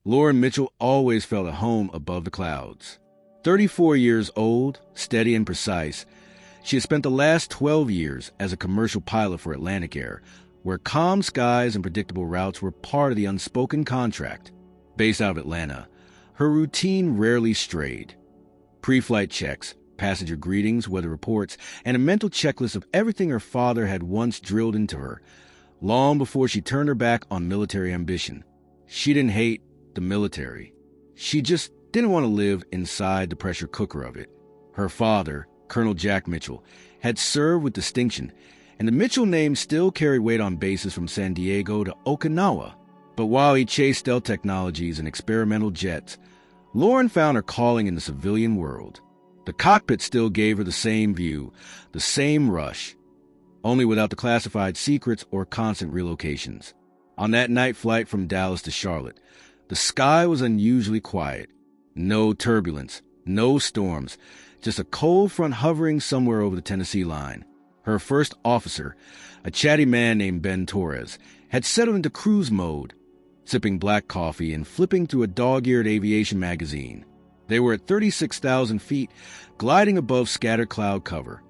Lauren Mitchell always felt at home above the clouds. 34 years old, steady and precise, she had spent the last 12 years as a commercial pilot for Atlantic Air, where calm skies and predictable routes were part of the unspoken contract. Based out of Atlanta, her routine rarely strayed. Pre-flight checks, passenger greetings, weather reports, and a mental checklist of everything her father had once drilled into her, long before she turned her back on military ambition. She didn't hate the military. She just didn't want to live inside the pressure cooker of it. Her father, Colonel Jack Mitchell, had served with distinction, and the Mitchell name still carried weight on bases from San Diego to Okinawa. But while he chased stealth technologies and experimental jets, Lauren found her calling in the civilian world. The cockpit still gave her the same view, the same rush, only without the classified secrets or constant relocations. On that night flight from Dallas to Charlotte, the sky was unusually quiet. No turbulence, no storms, just a cold front hovering somewhere over the Tennessee line. Her first officer, a chatty man named Ben Torres, had settled into cruise mode, sipping black coffee and flipping through a dog-eared aviation magazine. They were at 36,000 feet, gliding above scattered cloud cover,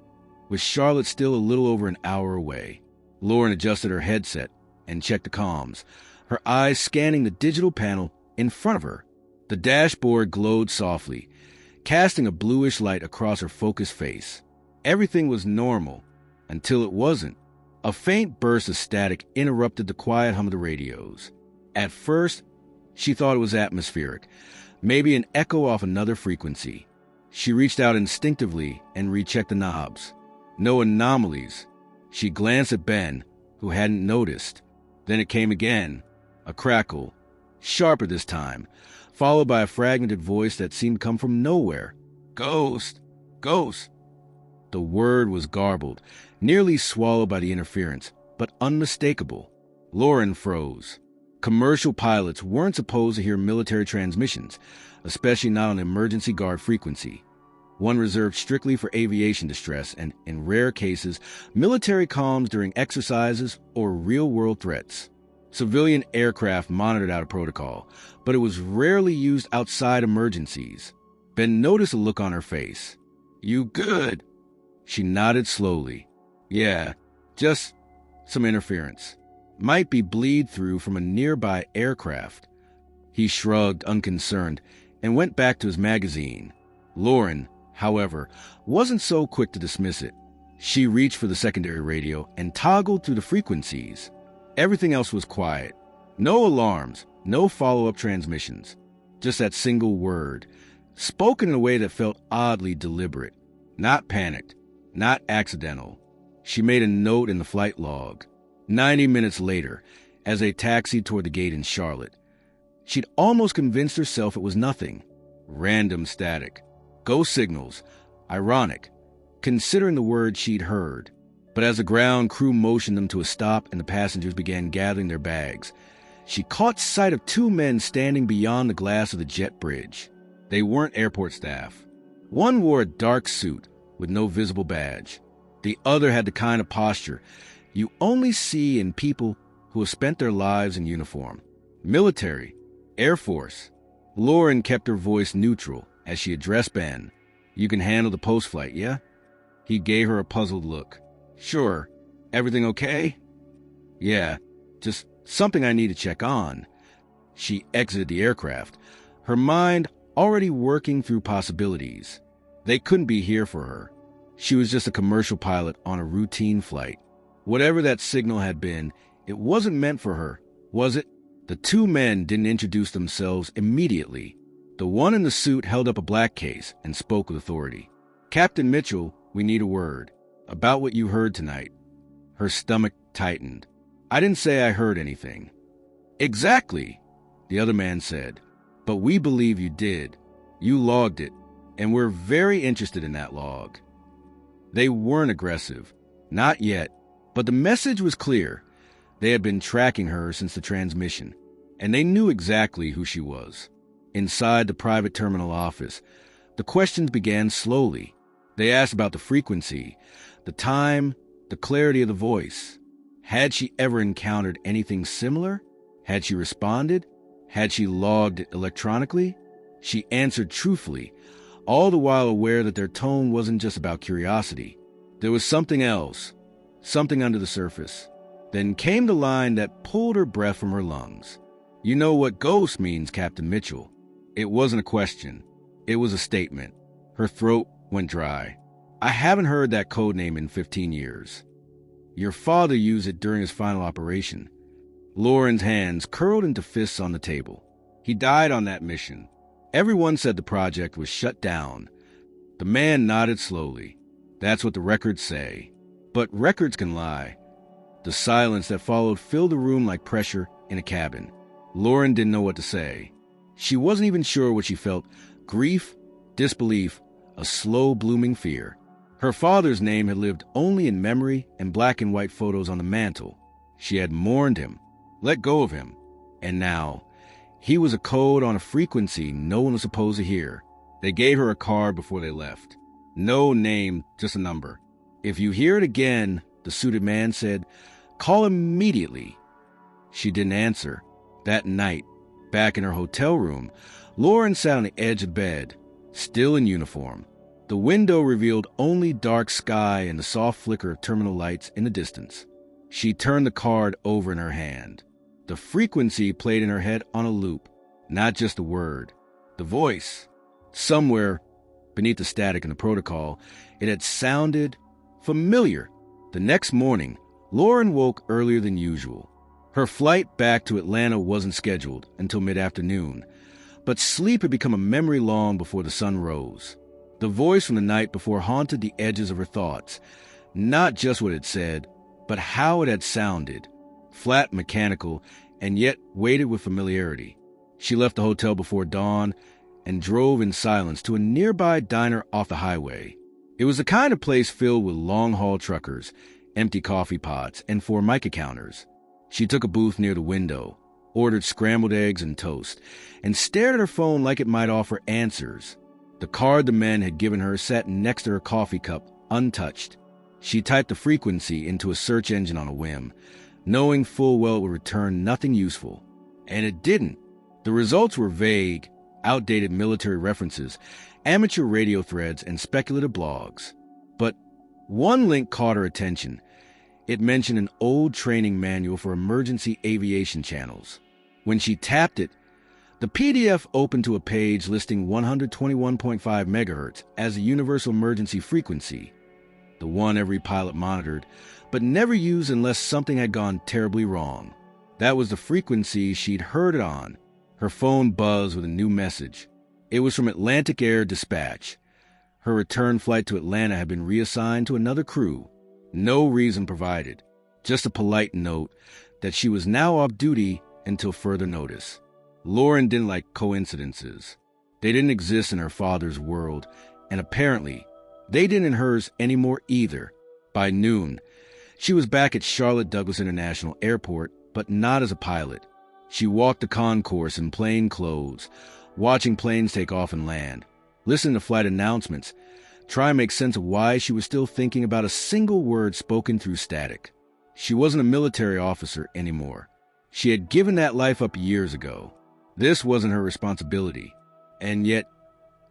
with Charlotte still a little over an hour away. Lauren adjusted her headset and checked the comms, her eyes scanning the digital panel in front of her. The dashboard glowed softly, casting a bluish light across her focused face. Everything was normal, until it wasn't. A faint burst of static interrupted the quiet hum of the radios. At first, she thought it was atmospheric, maybe an echo off another frequency. She reached out instinctively and rechecked the knobs. No anomalies. She glanced at Ben, who hadn't noticed. Then it came again, a crackle, sharper this time, followed by a fragmented voice that seemed to come from nowhere. "Ghost! Ghost!" The word was garbled, nearly swallowed by the interference, but unmistakable. Lauren froze. Commercial pilots weren't supposed to hear military transmissions, especially not on emergency guard frequency, one reserved strictly for aviation distress and, in rare cases, military comms during exercises or real-world threats. Civilian aircraft monitored out of protocol, but it was rarely used outside emergencies. Ben noticed a look on her face. "You good?" She nodded slowly. "Yeah, just some interference. Might be bleed-through from a nearby aircraft." He shrugged, unconcerned, and went back to his magazine. Lauren, however, wasn't so quick to dismiss it. She reached for the secondary radio and toggled through the frequencies. Everything else was quiet. No alarms, no follow-up transmissions. Just that single word, spoken in a way that felt oddly deliberate. Not panicked, not accidental. She made a note in the flight log. 90 minutes later, as they taxied toward the gate in Charlotte, she'd almost convinced herself it was nothing. Random static. Ghost signals. Ironic, considering the word she'd heard. But as the ground crew motioned them to a stop and the passengers began gathering their bags, she caught sight of two men standing beyond the glass of the jet bridge. They weren't airport staff. One wore a dark suit with no visible badge. The other had the kind of posture you only see in people who have spent their lives in uniform. Military, Air Force. Lauren kept her voice neutral as she addressed Ben. "You can handle the post-flight, yeah?" He gave her a puzzled look. "Sure. Everything okay?" "Yeah, just something I need to check on." She exited the aircraft, her mind already working through possibilities. They couldn't be here for her. She was just a commercial pilot on a routine flight. Whatever that signal had been, it wasn't meant for her, was it? The two men didn't introduce themselves immediately. The one in the suit held up a black case and spoke with authority. "Captain Mitchell, we need a word. About what you heard tonight." Her stomach tightened. "I didn't say I heard anything." "Exactly," the other man said. "But we believe you did. You logged it, and we're very interested in that log." They weren't aggressive. Not yet. But the message was clear. They had been tracking her since the transmission, and they knew exactly who she was. Inside the private terminal office, the questions began slowly. They asked about the frequency, the time, the clarity of the voice. Had she ever encountered anything similar? Had she responded? Had she logged it electronically? She answered truthfully, all the while aware that their tone wasn't just about curiosity. There was something else, something under the surface. Then came the line that pulled her breath from her lungs. "You know what ghost means, Captain Mitchell." It wasn't a question. It was a statement. Her throat went dry. "I haven't heard that code name in 15 years. Your father used it during his final operation." Lauren's hands curled into fists on the table. "He died on that mission. Everyone said the project was shut down." The man nodded slowly. "That's what the records say. But records can lie." The silence that followed filled the room like pressure in a cabin. Lauren didn't know what to say. She wasn't even sure what she felt: grief, disbelief, a slow blooming fear. Her father's name had lived only in memory and black and white photos on the mantle. She had mourned him, let go of him, and now he was a code on a frequency no one was supposed to hear. They gave her a card before they left. No name, just a number. "If you hear it again," the suited man said, "call immediately." She didn't answer. That night, back in her hotel room, Lauren sat on the edge of bed, still in uniform. The window revealed only dark sky and the soft flicker of terminal lights in the distance. She turned the card over in her hand. The frequency played in her head on a loop, not just a word. The voice. Somewhere beneath the static in the protocol, it had sounded familiar. The next morning, Lauren woke earlier than usual. Her flight back to Atlanta wasn't scheduled until mid-afternoon, but sleep had become a memory long before the sun rose. The voice from the night before haunted the edges of her thoughts, not just what it said, but how it had sounded, flat, mechanical, and yet weighted with familiarity. She left the hotel before dawn and drove in silence to a nearby diner off the highway. It was the kind of place filled with long-haul truckers, empty coffee pots, and Formica counters. She took a booth near the window, ordered scrambled eggs and toast, and stared at her phone like it might offer answers. The card the men had given her sat next to her coffee cup, untouched. She typed the frequency into a search engine on a whim, knowing full well it would return nothing useful. And it didn't. The results were vague, outdated military references, amateur radio threads, and speculative blogs. But one link caught her attention. It mentioned an old training manual for emergency aviation channels. When she tapped it, the PDF opened to a page listing 121.5 megahertz as a universal emergency frequency, the one every pilot monitored, but never used unless something had gone terribly wrong. That was the frequency she'd heard it on. Her phone buzzed with a new message. It was from Atlantic Air Dispatch. Her return flight to Atlanta had been reassigned to another crew. No reason provided, just a polite note that she was now off duty until further notice. Lauren didn't like coincidences. They didn't exist in her father's world, and apparently, they didn't in hers anymore either. By noon, she was back at Charlotte Douglas International Airport, but not as a pilot. She walked the concourse in plain clothes, watching planes take off and land, listening to flight announcements, try and make sense of why she was still thinking about a single word spoken through static. She wasn't a military officer anymore. She had given that life up years ago. This wasn't her responsibility. And yet,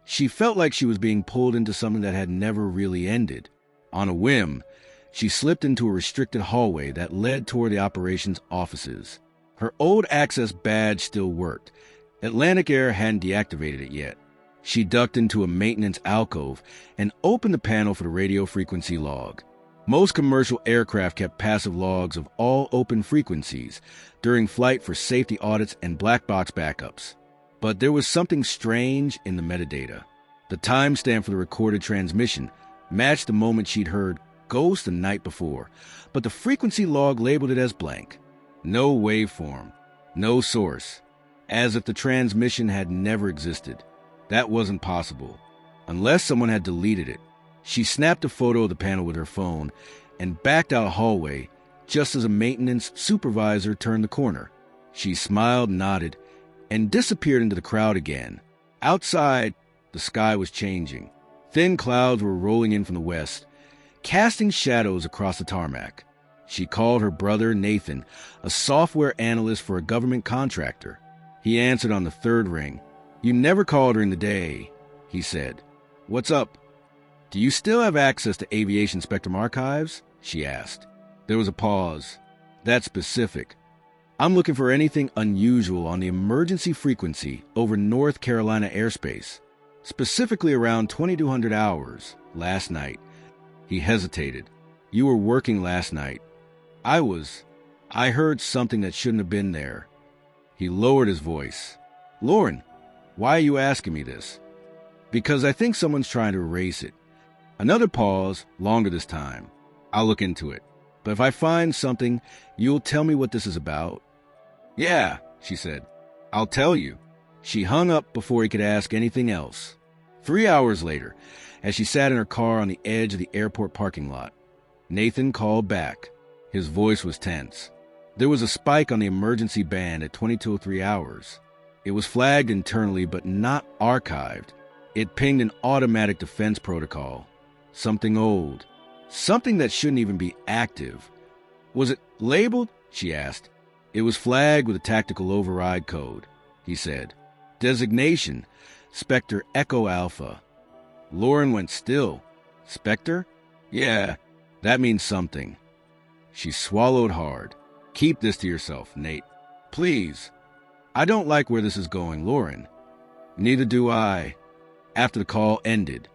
she felt like she was being pulled into something that had never really ended. On a whim, she slipped into a restricted hallway that led toward the operations offices. Her old access badge still worked. Atlantic Air hadn't deactivated it yet. She ducked into a maintenance alcove and opened the panel for the radio frequency log. Most commercial aircraft kept passive logs of all open frequencies during flight for safety audits and black box backups. But there was something strange in the metadata. The timestamp for the recorded transmission matched the moment she'd heard "ghost" the night before, but the frequency log labeled it as blank. No waveform, no source, as if the transmission had never existed. That wasn't possible, unless someone had deleted it. She snapped a photo of the panel with her phone and backed out a hallway just as a maintenance supervisor turned the corner. She smiled, nodded, and disappeared into the crowd again. Outside, the sky was changing. Thin clouds were rolling in from the west, casting shadows across the tarmac. She called her brother, Nathan, a software analyst for a government contractor. He answered on the third ring. "You never call during the day," he said. "What's up?" "Do you still have access to aviation spectrum archives?" she asked. There was a pause. "That's specific. I'm looking for anything unusual on the emergency frequency over North Carolina airspace, specifically around 2200 hours last night." He hesitated. "You were working last night." I heard something that shouldn't have been there." He lowered his voice. "Lauren, why are you asking me this?" "Because I think someone's trying to erase it." Another pause, longer this time. "I'll look into it. But if I find something, you'll tell me what this is about?" "Yeah," she said. "I'll tell you." She hung up before he could ask anything else. 3 hours later, as she sat in her car on the edge of the airport parking lot, Nathan called back. His voice was tense. There was a spike on the emergency band at 2203 hours. It was flagged internally but not archived. It pinged an automatic defense protocol. Something old. Something that shouldn't even be active. "Was it labeled?" she asked. "It was flagged with a tactical override code," he said. "Designation, Spectre Echo Alpha." Lauren went still. "Spectre? Yeah, that means something." She swallowed hard. "Keep this to yourself, Nate. Please. I don't like where this is going, Lauren." "Neither do I." After the call ended,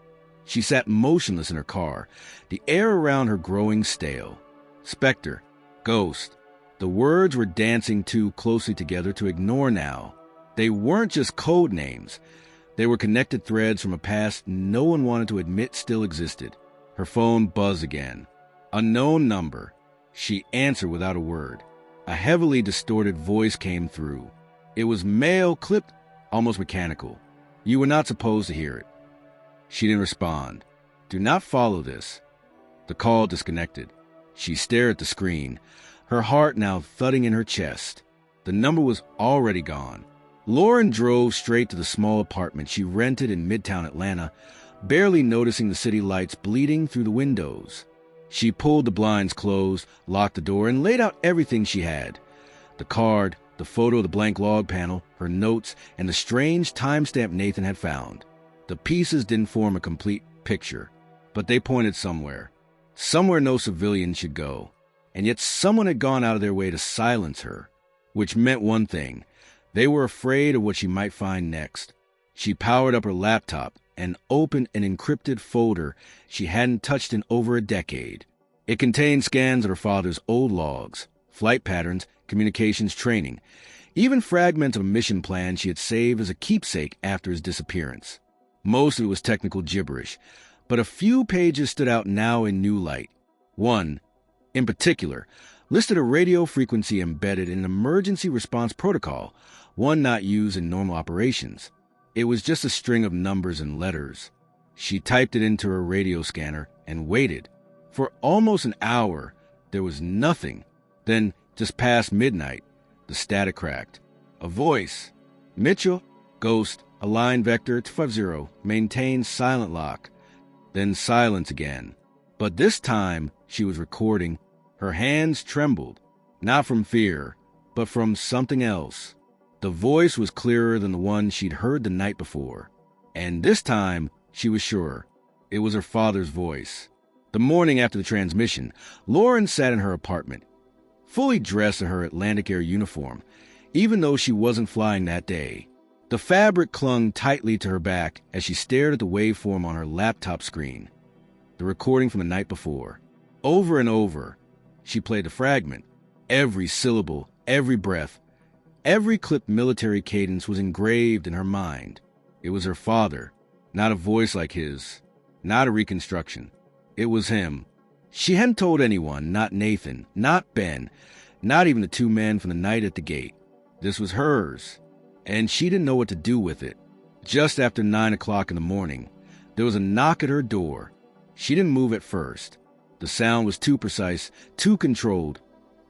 she sat motionless in her car, the air around her growing stale. Spectre, ghost. The words were dancing too closely together to ignore now. They weren't just code names. They were connected threads from a past no one wanted to admit still existed. Her phone buzzed again. Unknown number. She answered without a word. A heavily distorted voice came through. It was male, clipped, almost mechanical. "You were not supposed to hear it." She didn't respond. "Do not follow this." The call disconnected. She stared at the screen, her heart now thudding in her chest. The number was already gone. Lauren drove straight to the small apartment she rented in Midtown Atlanta, barely noticing the city lights bleeding through the windows. She pulled the blinds closed, locked the door, and laid out everything she had. The card, the photo of the blank log panel, her notes, and the strange timestamp Nathan had found. The pieces didn't form a complete picture, but they pointed somewhere. Somewhere no civilian should go. And yet someone had gone out of their way to silence her, which meant one thing. They were afraid of what she might find next. She powered up her laptop and opened an encrypted folder she hadn't touched in over a decade. It contained scans of her father's old logs, flight patterns, communications training, even fragments of a mission plan she had saved as a keepsake after his disappearance. Most of it was technical gibberish, but a few pages stood out now in new light. One, in particular, listed a radio frequency embedded in an emergency response protocol, one not used in normal operations. It was just a string of numbers and letters. She typed it into her radio scanner and waited. For almost an hour, there was nothing. Then, just past midnight, the static cracked. A voice. "Mitchell, ghost, align vector 250, maintain silent lock." Then silence again. But this time, she was recording. Her hands trembled, not from fear, but from something else. The voice was clearer than the one she'd heard the night before. And this time, she was sure, it was her father's voice. The morning after the transmission, Lauren sat in her apartment, fully dressed in her Atlantic Air uniform, even though she wasn't flying that day. The fabric clung tightly to her back as she stared at the waveform on her laptop screen, the recording from the night before. Over and over, she played the fragment. Every syllable, every breath, every clipped military cadence was engraved in her mind. It was her father, not a voice like his, not a reconstruction. It was him. She hadn't told anyone, not Nathan, not Ben, not even the two men from the night at the gate. This was hers, and she didn't know what to do with it. Just after 9 o'clock in the morning, there was a knock at her door. She didn't move at first. The sound was too precise, too controlled.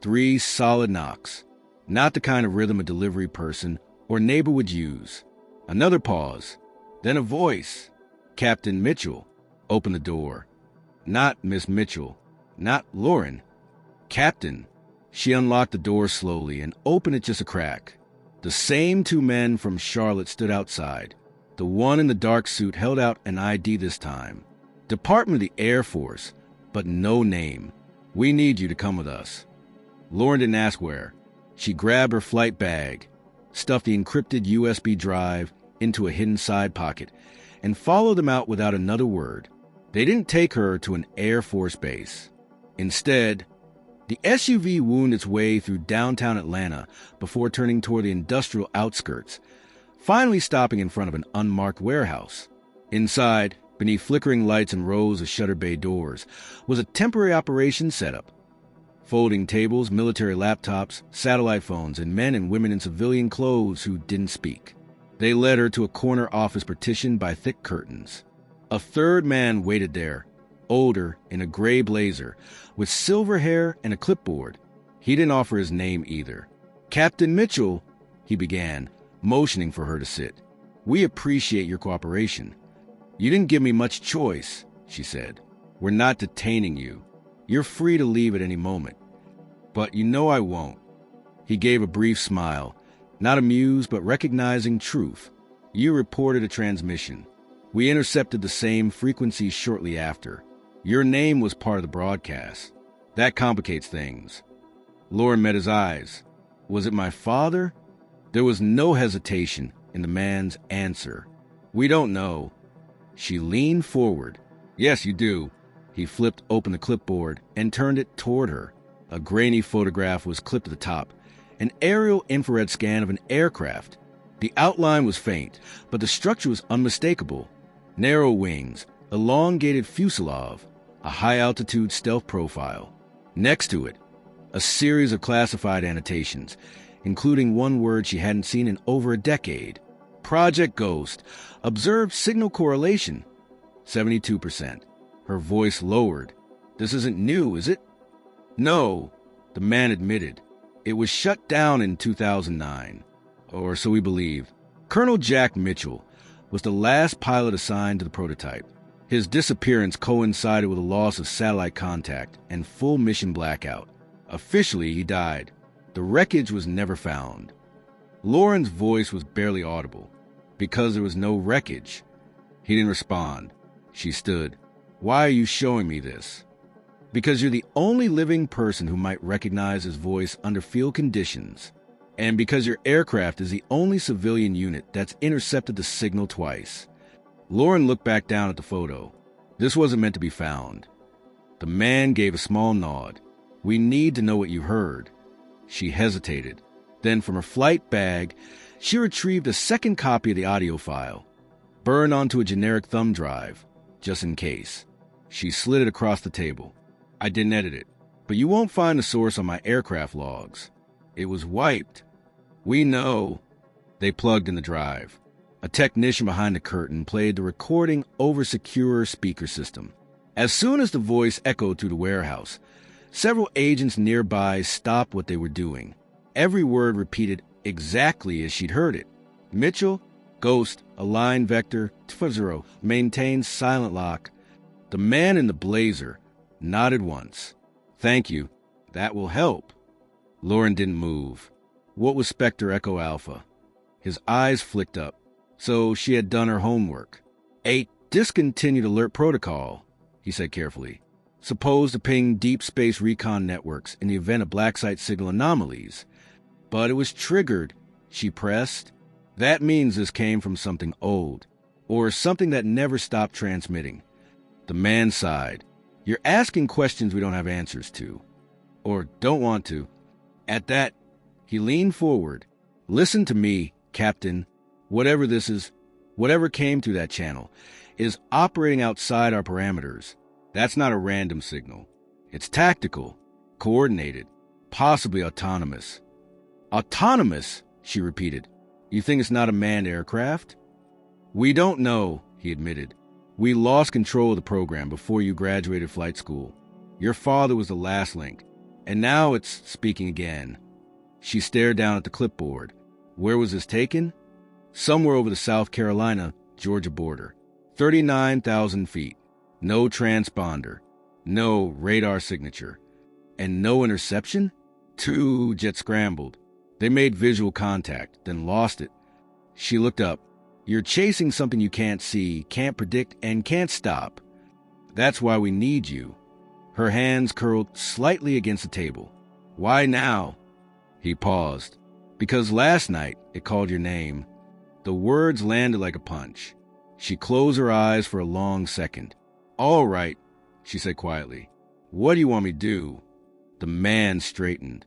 3 solid knocks. Not the kind of rhythm a delivery person or neighbor would use. Another pause. Then a voice. "Captain Mitchell." Opened the door. Not Miss Mitchell. Not Lauren. "Captain." She unlocked the door slowly and opened it just a crack. The same two men from Charlotte stood outside. The one in the dark suit held out an ID this time. Department of the Air Force, but no name. We need you to come with us. Lauren didn't ask where. She grabbed her flight bag, stuffed the encrypted USB drive into a hidden side pocket, and followed them out without another word. They didn't take her to an Air Force base. Instead, the SUV wound its way through downtown Atlanta before turning toward the industrial outskirts, finally stopping in front of an unmarked warehouse. Inside, beneath flickering lights and rows of shutter bay doors, was a temporary operations setup. Folding tables, military laptops, satellite phones, and men and women in civilian clothes who didn't speak. They led her to a corner office partitioned by thick curtains. A third man waited there, older, in a gray blazer, with silver hair and a clipboard. He didn't offer his name either. "Captain Mitchell," he began, motioning for her to sit. "We appreciate your cooperation." "You didn't give me much choice," she said. "We're not detaining you. You're free to leave at any moment." "But you know I won't." He gave a brief smile, not amused but recognizing truth. "You reported a transmission. We intercepted the same frequency shortly after. Your name was part of the broadcast. That complicates things." Lauren met his eyes. Was it my father? There was no hesitation in the man's answer. "We don't know." She leaned forward. "Yes, you do." He flipped open the clipboard and turned it toward her. A grainy photograph was clipped to the top, an aerial infrared scan of an aircraft. The outline was faint, but the structure was unmistakable. Narrow wings, elongated fuselage, a high-altitude stealth profile. Next to it, a series of classified annotations, including one word she hadn't seen in over a decade. "Project Ghost. Observed signal correlation. 72%. Her voice lowered. "This isn't new, is it?" "No," the man admitted. "It was shut down in 2009. Or so we believe. Colonel Jack Mitchell was the last pilot assigned to the prototype. His disappearance coincided with a loss of satellite contact and full mission blackout. Officially, he died. The wreckage was never found." Lauren's voice was barely audible. "Because there was no wreckage." He didn't respond. She stood. "Why are you showing me this?" "Because you're the only living person who might recognize his voice under field conditions. And because your aircraft is the only civilian unit that's intercepted the signal twice." Lauren looked back down at the photo. This wasn't meant to be found. The man gave a small nod. "We need to know what you heard." She hesitated. Then from her flight bag, she retrieved a second copy of the audio file, burned onto a generic thumb drive, just in case. She slid it across the table. "I didn't edit it, but you won't find the source on my aircraft logs. It was wiped." "We know." They plugged in the drive. A technician behind the curtain played the recording over secure speaker system. As soon as the voice echoed through the warehouse, several agents nearby stopped what they were doing. Every word repeated exactly as she'd heard it. "Mitchell, Ghost, align vector, 0, maintain silent lock." The man in the blazer nodded once. "Thank you. That will help." Lauren didn't move. What was Spectre Echo Alpha? His eyes flicked up. So she had done her homework. "A discontinued alert protocol," he said carefully. "Supposed to ping deep space recon networks in the event of black site signal anomalies. But it was triggered," she pressed. "That means this came from something old, or something that never stopped transmitting." The man sighed. "You're asking questions we don't have answers to. Or don't want to." At that, he leaned forward. "Listen to me, Captain. Whatever this is, whatever came through that channel, is operating outside our parameters. That's not a random signal. It's tactical, coordinated, possibly autonomous." "Autonomous?" she repeated. "You think it's not a manned aircraft?" "We don't know," he admitted. "We lost control of the program before you graduated flight school. Your father was the last link, and now it's speaking again." She stared down at the clipboard. "Where was this taken?" "Somewhere over the South Carolina-Georgia border. 39,000 feet. No transponder. No radar signature. And no interception? Two jet scrambled. They made visual contact, then lost it. She looked up. You're chasing something you can't see, can't predict, and can't stop. That's why we need you. Her hands curled slightly against the table. Why now? He paused. Because last night it called your name. The words landed like a punch. She closed her eyes for a long second. All right, she said quietly. What do you want me to do? The man straightened.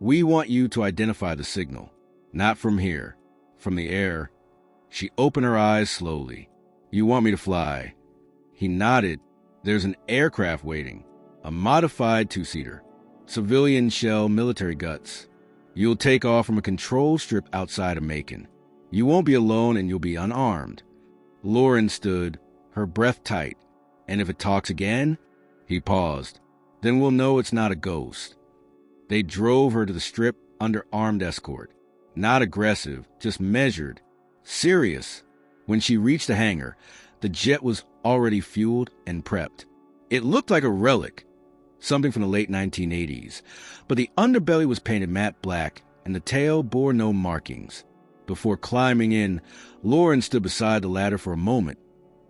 We want you to identify the signal. Not from here. From the air. She opened her eyes slowly. You want me to fly? He nodded. There's an aircraft waiting. A modified two-seater. Civilian shell military guts. You'll take off from a control strip outside of Macon. You won't be alone and you'll be unarmed. Lauren stood, her breath tight. And if it talks again? He paused. Then we'll know it's not a ghost. They drove her to the strip under armed escort. Not aggressive, just measured. Serious. When she reached the hangar, the jet was already fueled and prepped. It looked like a relic, something from the late 1980s, but the underbelly was painted matte black and the tail bore no markings. Before climbing in, Lauren stood beside the ladder for a moment,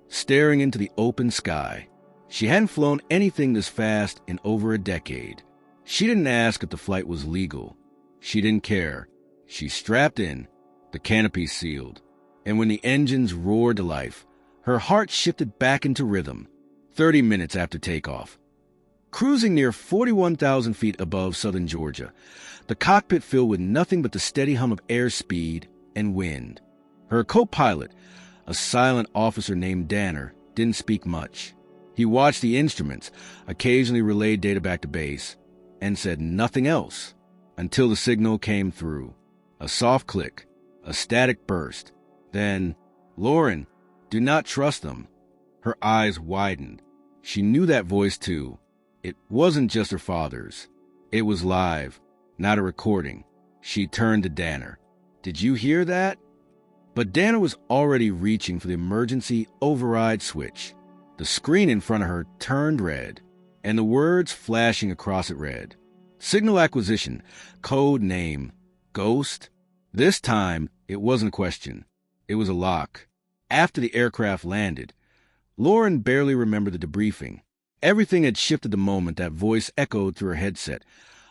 staring into the open sky. She hadn't flown anything this fast in over a decade. She didn't ask if the flight was legal. She didn't care. She strapped in, the canopy sealed, and when the engines roared to life, her heart shifted back into rhythm. 30 minutes after takeoff. Cruising near 41,000 feet above southern Georgia, the cockpit filled with nothing but the steady hum of airspeed and wind. Her co-pilot, a silent officer named Danner, didn't speak much. He watched the instruments, occasionally relayed data back to base, and said nothing else until the signal came through. A soft click, a static burst. Then, Lauren, do not trust them. Her eyes widened. She knew that voice too. It wasn't just her father's. It was live, not a recording. She turned to Danner. Did you hear that? But Danner was already reaching for the emergency override switch. The screen in front of her turned red, and the words flashing across it read, Signal acquisition, code name, Ghost. This time, it wasn't a question. It was a lock. After the aircraft landed, Lauren barely remembered the debriefing. Everything had shifted the moment that voice echoed through her headset.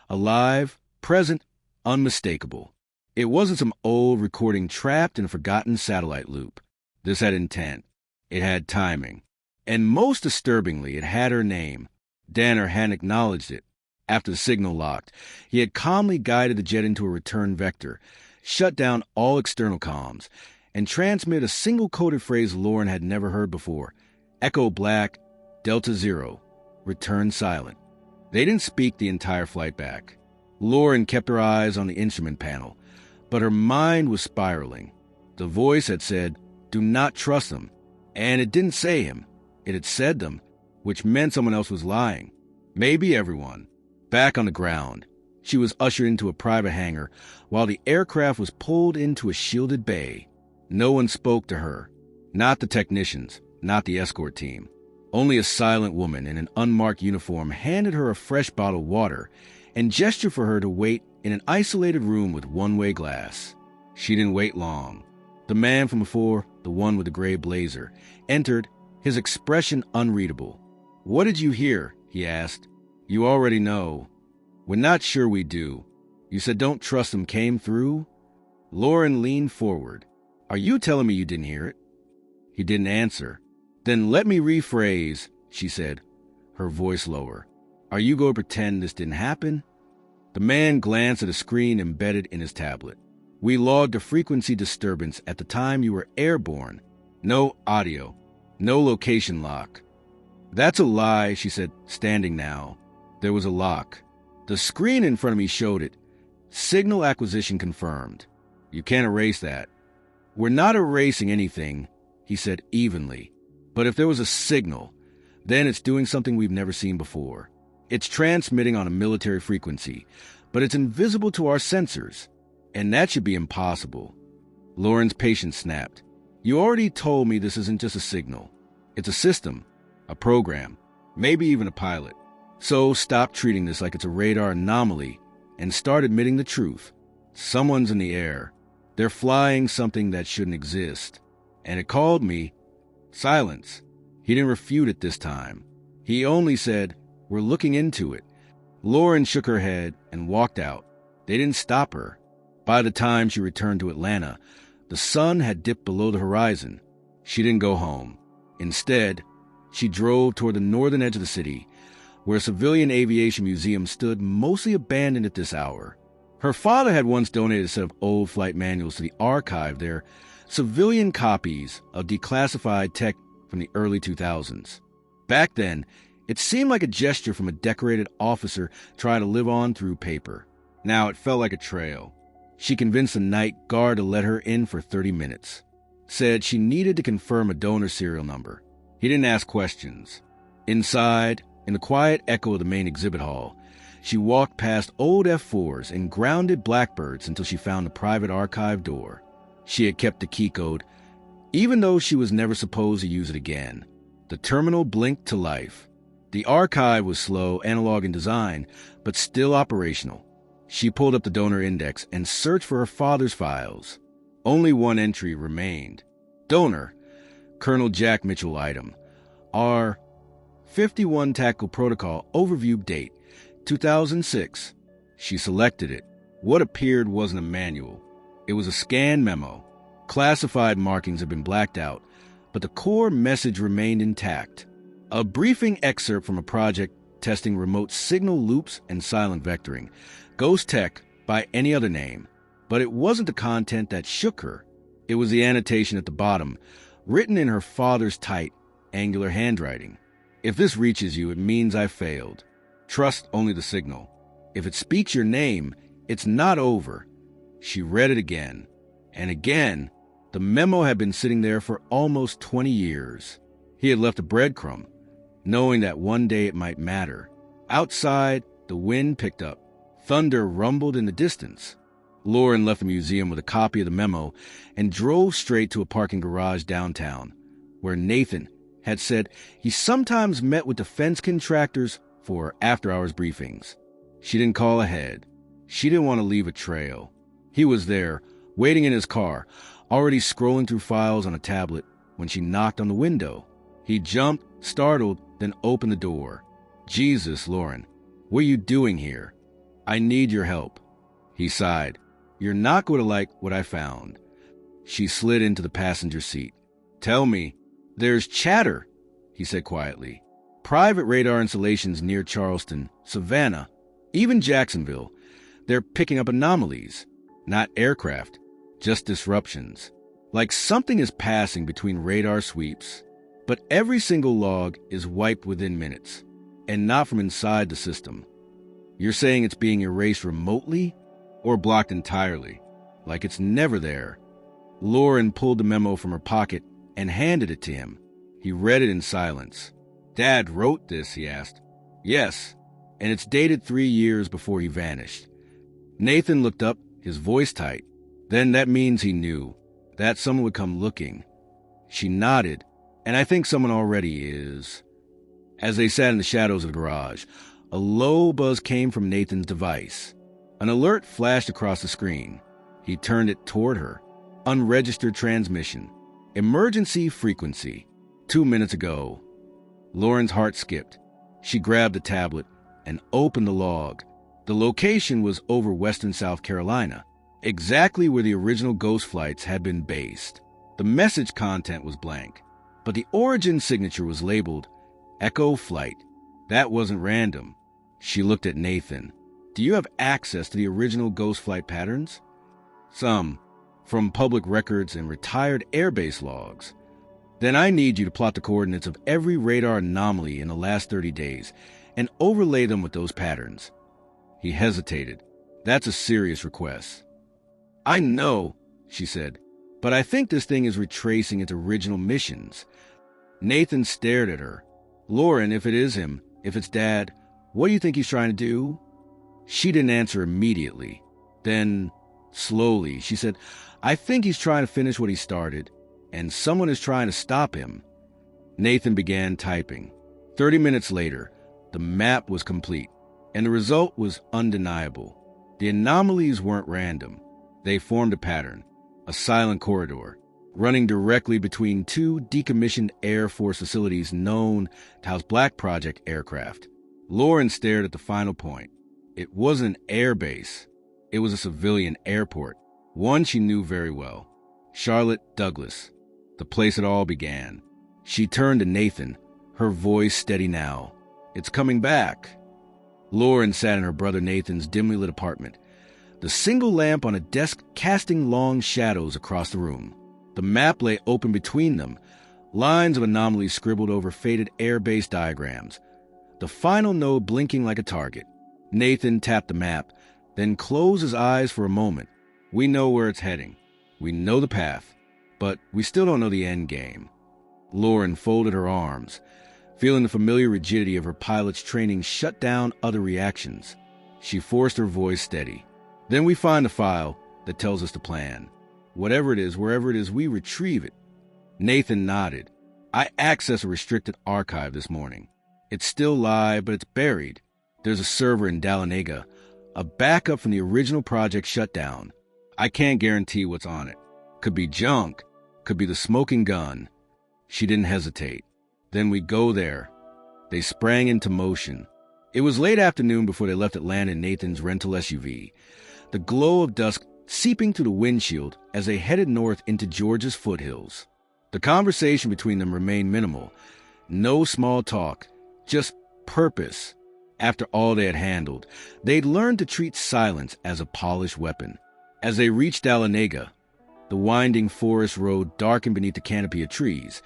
Alive, present, unmistakable. It wasn't some old recording trapped in a forgotten satellite loop. This had intent. It had timing. And most disturbingly, it had her name. Danner hadn't acknowledged it. After the signal locked, he had calmly guided the jet into a return vector, shut down all external comms, and transmitted a single coded phrase Lauren had never heard before. Echo Black, Delta Zero, return silent. They didn't speak the entire flight back. Lauren kept her eyes on the instrument panel, but her mind was spiraling. The voice had said, do not trust them. And it didn't say him. It had said them, which meant someone else was lying. Maybe everyone. Back on the ground, she was ushered into a private hangar while the aircraft was pulled into a shielded bay. No one spoke to her. Not the technicians, not the escort team. Only a silent woman in an unmarked uniform handed her a fresh bottle of water and gestured for her to wait in an isolated room with one-way glass. She didn't wait long. The man from before, the one with the gray blazer, entered, his expression unreadable. What did you hear? He asked. You already know. We're not sure we do. You said don't trust them came through? Lauren leaned forward. Are you telling me you didn't hear it? He didn't answer. Then let me rephrase, she said, her voice lower. Are you going to pretend this didn't happen? The man glanced at a screen embedded in his tablet. We logged a frequency disturbance at the time you were airborne. No audio. No location lock. That's a lie, she said, standing now. There was a lock. The screen in front of me showed it. Signal acquisition confirmed. You can't erase that. We're not erasing anything, he said evenly. But if there was a signal, then it's doing something we've never seen before. It's transmitting on a military frequency, but it's invisible to our sensors. And that should be impossible. Lauren's patience snapped. You already told me this isn't just a signal. It's a system, a program, maybe even a pilot. So stop treating this like it's a radar anomaly and start admitting the truth. Someone's in the air. They're flying something that shouldn't exist. And it called me. Silence. He didn't refute it this time. He only said, "We're looking into it." Lauren shook her head and walked out. They didn't stop her. By the time she returned to Atlanta, the sun had dipped below the horizon. She didn't go home. Instead, she drove toward the northern edge of the city, where a civilian aviation museum stood mostly abandoned at this hour. Her father had once donated a set of old flight manuals to the archive there, civilian copies of declassified tech from the early 2000s. Back then, it seemed like a gesture from a decorated officer trying to live on through paper. Now it felt like a trail. She convinced the night guard to let her in for 30 minutes. Said she needed to confirm a donor serial number. He didn't ask questions. Inside, in the quiet echo of the main exhibit hall, she walked past old F-4s and grounded blackbirds until she found the private archive door. She had kept the key code, even though she was never supposed to use it again. The terminal blinked to life. The archive was slow, analog in design, but still operational. She pulled up the donor index and searched for her father's files. Only one entry remained. Donor, Colonel Jack Mitchell item. R. 51 Tactical Protocol Overview Date, 2006. She selected it. What appeared wasn't a manual. It was a scanned memo. Classified markings had been blacked out, but the core message remained intact. A briefing excerpt from a project testing remote signal loops and silent vectoring. Ghost Tech by any other name. But it wasn't the content that shook her. It was the annotation at the bottom, written in her father's tight, angular handwriting. If this reaches you, it means I failed. Trust only the signal. If it speaks your name, it's not over. She read it again. And again. The memo had been sitting there for almost 20 years. He had left a breadcrumb, knowing that one day it might matter. Outside, the wind picked up. Thunder rumbled in the distance. Lauren left the museum with a copy of the memo and drove straight to a parking garage downtown, where Nathan had said he sometimes met with defense contractors for after-hours briefings. She didn't call ahead. She didn't want to leave a trail. He was there, waiting in his car, already scrolling through files on a tablet when she knocked on the window. He jumped, startled, then opened the door. "Jesus, Lauren, what are you doing here? I need your help." He sighed. "You're not going to like what I found." She slid into the passenger seat. "Tell me." "There's chatter," he said quietly. "Private radar installations near Charleston, Savannah, even Jacksonville. They're picking up anomalies. Not aircraft, just disruptions. Like something is passing between radar sweeps. But every single log is wiped within minutes, and not from inside the system. You're saying it's being erased remotely or blocked entirely, like it's never there." Lauren pulled the memo from her pocket and handed it to him. He read it in silence. "Dad wrote this?" he asked. "Yes, and it's dated 3 years before he vanished." Nathan looked up, his voice tight. "Then that means he knew, that someone would come looking." She nodded. "And I think someone already is." As they sat in the shadows of the garage, a low buzz came from Nathan's device. An alert flashed across the screen. He turned it toward her. Unregistered transmission. Emergency frequency. 2 minutes ago. Lauren's heart skipped. She grabbed the tablet and opened the log. The location was over western South Carolina, exactly where the original ghost flights had been based. The message content was blank, but the origin signature was labeled Echo Flight. That wasn't random. She looked at Nathan. "Do you have access to the original ghost flight patterns?" "Some, from public records and retired airbase logs." "Then I need you to plot the coordinates of every radar anomaly in the last 30 days and overlay them with those patterns." He hesitated. "That's a serious request." "I know," she said, "but I think this thing is retracing its original missions." Nathan stared at her. "Lauren, if it is him, if it's Dad, what do you think he's trying to do?" She didn't answer immediately. Then, slowly, she said, "I think he's trying to finish what he started, and someone is trying to stop him." Nathan began typing. 30 minutes later, the map was complete, and the result was undeniable. The anomalies weren't random. They formed a pattern, a silent corridor, running directly between two decommissioned Air Force facilities known to house Black Project aircraft. Lauren stared at the final point. It wasn't an air base. It was a civilian airport, one she knew very well. Charlotte Douglas, the place it all began. She turned to Nathan, her voice steady now. "It's coming back." Lauren sat in her brother Nathan's dimly lit apartment, the single lamp on a desk casting long shadows across the room. The map lay open between them, lines of anomalies scribbled over faded airbase diagrams, the final node blinking like a target. Nathan tapped the map, then closed his eyes for a moment. "We know where it's heading. We know the path, but we still don't know the end game." Lauren folded her arms, feeling the familiar rigidity of her pilot's training shut down other reactions. She forced her voice steady. "Then we find the file that tells us the plan. Whatever it is, wherever it is, we retrieve it." Nathan nodded. "I accessed a restricted archive this morning. It's still live, but it's buried. There's a server in Dahlonega, a backup from the original project shutdown. I can't guarantee what's on it. Could be junk, could be the smoking gun." She didn't hesitate. "Then we go there." They sprang into motion. It was late afternoon before they left Atlanta in Nathan's rental SUV, the glow of dusk seeping through the windshield as they headed north into Georgia's foothills. The conversation between them remained minimal. No small talk, just purpose. After all they had handled, they'd learned to treat silence as a polished weapon. As they reached Dahlonega, the winding forest road darkened beneath the canopy of trees,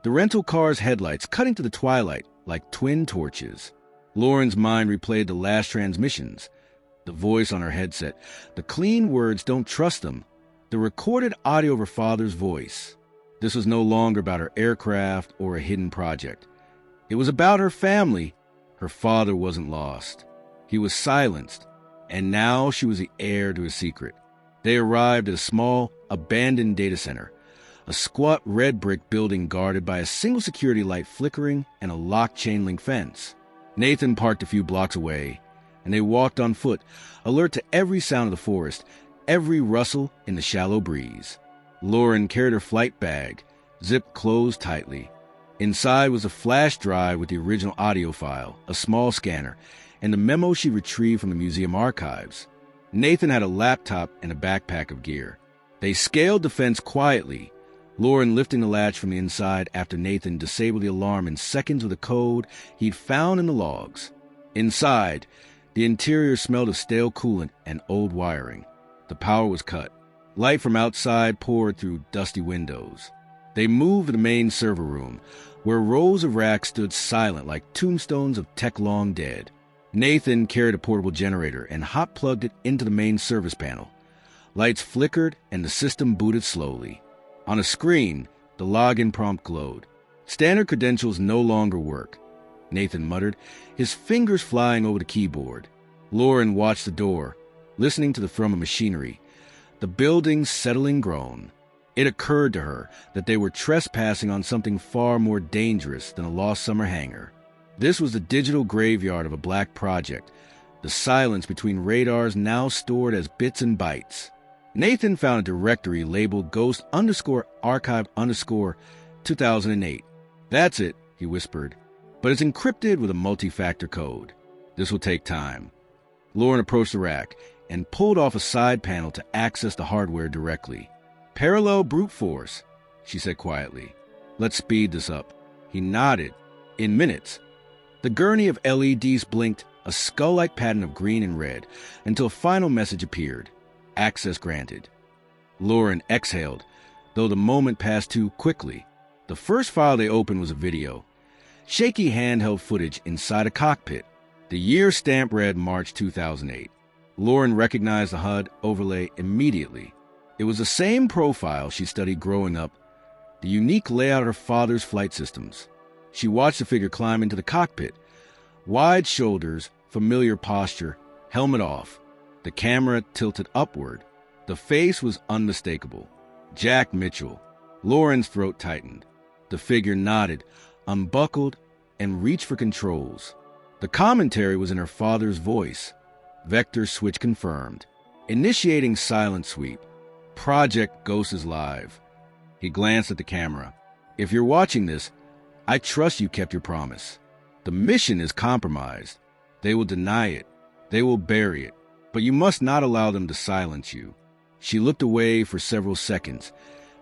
the rental car's headlights cutting to the twilight like twin torches. Lauren's mind replayed the last transmissions, the voice on her headset, the clean words, "Don't trust them," the recorded audio of her father's voice. This was no longer about her aircraft or a hidden project. It was about her family. Her father wasn't lost. He was silenced, and now she was the heir to his secret. They arrived at a small, abandoned data center, a squat red brick building guarded by a single security light flickering and a locked chain link fence. Nathan parked a few blocks away, and they walked on foot, alert to every sound of the forest, every rustle in the shallow breeze. Lauren carried her flight bag, zipped closed tightly. Inside was a flash drive with the original audio file, a small scanner, and the memo she retrieved from the museum archives. Nathan had a laptop and a backpack of gear. They scaled the fence quietly, Lauren lifting the latch from the inside after Nathan disabled the alarm in seconds with a code he'd found in the logs. Inside, the interior smelled of stale coolant and old wiring. The power was cut. Light from outside poured through dusty windows. They moved to the main server room, where rows of racks stood silent like tombstones of tech long dead. Nathan carried a portable generator and hot-plugged it into the main service panel. Lights flickered and the system booted slowly. On a screen, the login prompt glowed. Standard credentials no longer work, Nathan muttered, his fingers flying over the keyboard. Lauren watched the door, listening to the thrum of machinery, the building's settling groan. It occurred to her that they were trespassing on something far more dangerous than a lost summer hangar. This was the digital graveyard of a black project, the silence between radars now stored as bits and bytes. Nathan found a directory labeled ghost_archive_2008. "That's it," he whispered, "but it's encrypted with a multi-factor code. This will take time." Lauren approached the rack and pulled off a side panel to access the hardware directly. "Parallel brute force," she said quietly. "Let's speed this up." He nodded. In minutes, the gurney of LEDs blinked, a skull-like pattern of green and red, until a final message appeared. Access granted. Lauren exhaled, though the moment passed too quickly. The first file they opened was a video. Shaky handheld footage inside a cockpit. The year stamp read March 2008. Lauren recognized the HUD overlay immediately. It was the same profile she studied growing up, the unique layout of her father's flight systems. She watched the figure climb into the cockpit. Wide shoulders, familiar posture, helmet off. The camera tilted upward. The face was unmistakable. Jack Mitchell. Lauren's throat tightened. The figure nodded, unbuckled, and reached for controls. The commentary was in her father's voice. Vector switch confirmed. Initiating silent sweep. Project Ghost is live. He glanced at the camera. If you're watching this, I trust you kept your promise. The mission is compromised. They will deny it. They will bury it. But you must not allow them to silence you. She looked away for several seconds,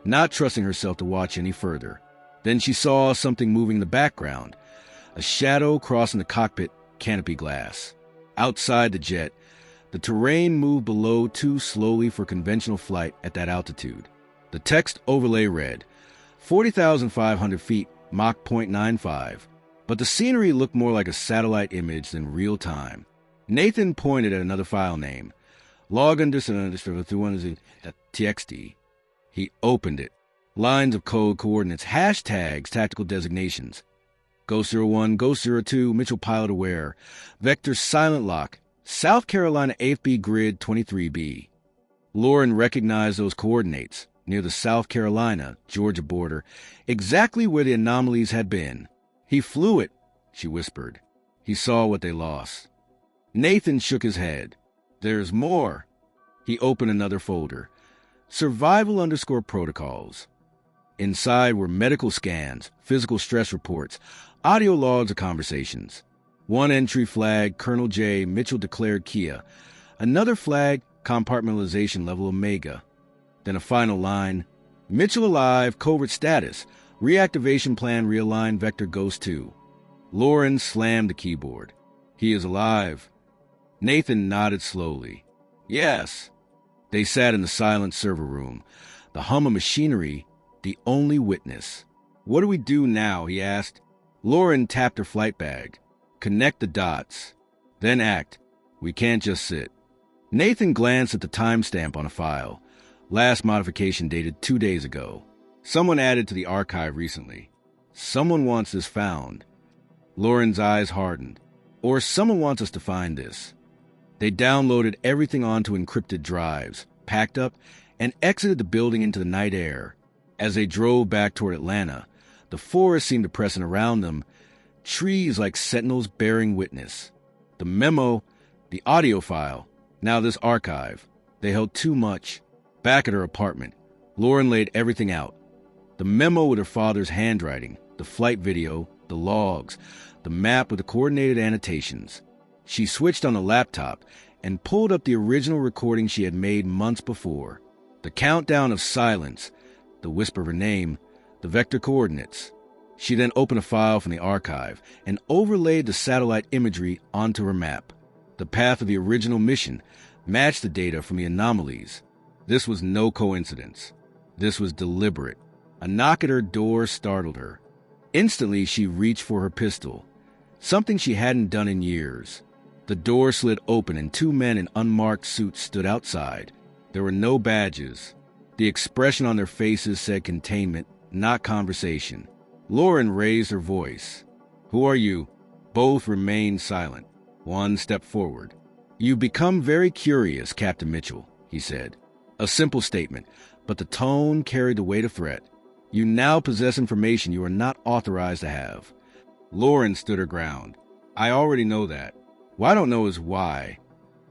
not trusting herself to watch any further. Then she saw something moving in the background, a shadow crossing the cockpit canopy glass. Outside the jet, the terrain moved below too slowly for conventional flight at that altitude. The text overlay read, 40,500 feet, Mach 0.95. But the scenery looked more like a satellite image than real time. Nathan pointed at another file name, log__310.txt. He opened it. Lines of code, coordinates, hashtags, tactical designations. Ghost 01, Ghost 02, Mitchell pilot aware. Vector silent lock, South Carolina 8B grid 23B. Lauren recognized those coordinates near the South Carolina-Georgia border, exactly where the anomalies had been. He flew it, she whispered. He saw what they lost. Nathan shook his head. There's more. He opened another folder. Survival_protocols. Inside were medical scans, physical stress reports, audio logs of conversations. One entry flagged Colonel J. Mitchell declared Kia. Another flagged compartmentalization level Omega. Then a final line, Mitchell alive, covert status, reactivation plan realigned Vector Ghost 2. Lauren slammed the keyboard. He is alive. Nathan nodded slowly. Yes. They sat in the silent server room, the hum of machinery, the only witness. What do we do now? He asked. Lauren tapped her flight bag. Connect the dots. Then act. We can't just sit. Nathan glanced at the timestamp on a file. Last modification dated 2 days ago. Someone added to the archive recently. Someone wants this found. Lauren's eyes hardened. Or someone wants us to find this. They downloaded everything onto encrypted drives, packed up, and exited the building into the night air. As they drove back toward Atlanta, the forest seemed to press in around them, trees like sentinels bearing witness. The memo, the audio file, now this archive, they held too much. Back at her apartment, Lauren laid everything out. The memo with her father's handwriting, the flight video, the logs, the map with the coordinated annotations. She switched on the laptop and pulled up the original recording she had made months before. The countdown of silence, the whisper of her name, the vector coordinates. She then opened a file from the archive and overlaid the satellite imagery onto her map. The path of the original mission matched the data from the anomalies. This was no coincidence. This was deliberate. A knock at her door startled her. Instantly, she reached for her pistol, something she hadn't done in years. The door slid open and 2 men in unmarked suits stood outside. There were no badges. The expression on their faces said containment, not conversation. Lauren raised her voice. Who are you? Both remained silent. One stepped forward. You become very curious, Captain Mitchell, he said. A simple statement, but the tone carried the weight of threat. You now possess information you are not authorized to have. Lauren stood her ground. I already know that. What I don't know is why.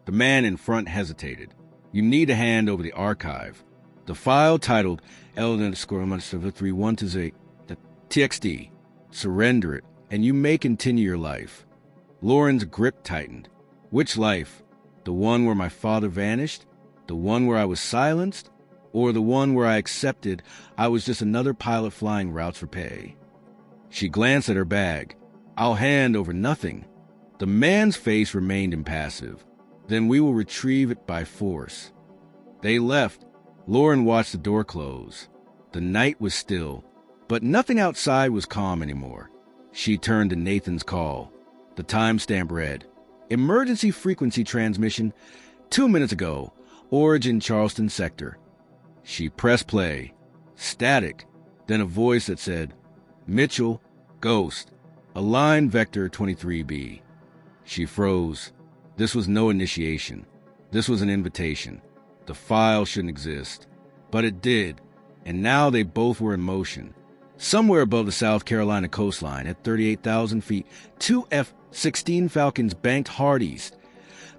The man in front hesitated. You need to hand over the archive. The file titled L_31TXT. Surrender it, and you may continue your life. Lauren's grip tightened. Which life? The one where my father vanished? The one where I was silenced? Or the one where I accepted I was just another pilot flying routes for pay? She glanced at her bag. I'll hand over nothing. The man's face remained impassive. Then we will retrieve it by force. They left. Lauren watched the door close. The night was still, but nothing outside was calm anymore. She turned to Nathan's call. The timestamp read, Emergency frequency transmission, 2 minutes ago, origin Charleston sector. She pressed play. Static. Then a voice that said, Mitchell, Ghost, align Vector 23B. She froze. This was no initiation. This was an invitation. The file shouldn't exist. But it did. And now they both were in motion. Somewhere above the South Carolina coastline at 38,000 feet, 2 F-16 Falcons banked hard east.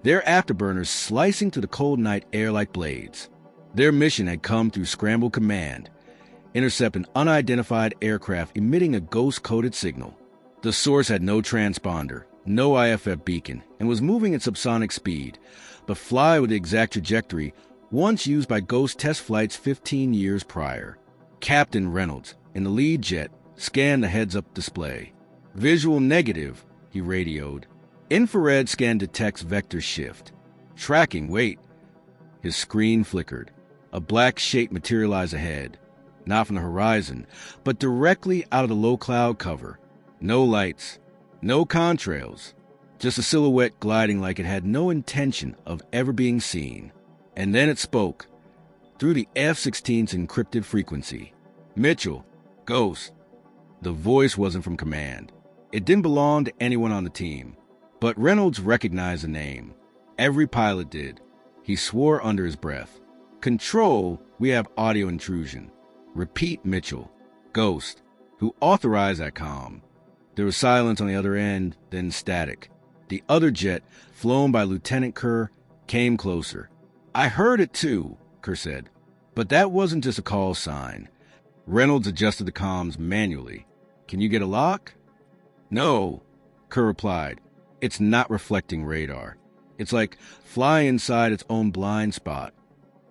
their afterburners slicing through the cold night air like blades. Their mission had come through scrambled command, intercept an unidentified aircraft emitting a ghost-coded signal. The source had no transponder, no IFF beacon, and was moving at subsonic speed, but fly with the exact trajectory once used by ghost test flights 15 years prior. Captain Reynolds, in the lead jet, scanned the heads-up display. Visual negative, he radioed. Infrared scan detects vector shift. Tracking, wait. His screen flickered. A black shape materialized ahead. Not from the horizon, but directly out of the low cloud cover. No lights, no contrails, just a silhouette gliding like it had no intention of ever being seen. And then it spoke, through the F-16's encrypted frequency. Mitchell, Ghost. The voice wasn't from command. It didn't belong to anyone on the team. But Reynolds recognized the name. Every pilot did. He swore under his breath. Control, we have audio intrusion. Repeat, Mitchell. Ghost. Who authorized that comm? There was silence on the other end, then static. The other jet, flown by Lieutenant Kerr, came closer. I heard it too, Kerr said. But that wasn't just a call sign. Reynolds adjusted the comms manually. Can you get a lock? No, Kerr replied. It's not reflecting radar. It's like flying inside its own blind spot.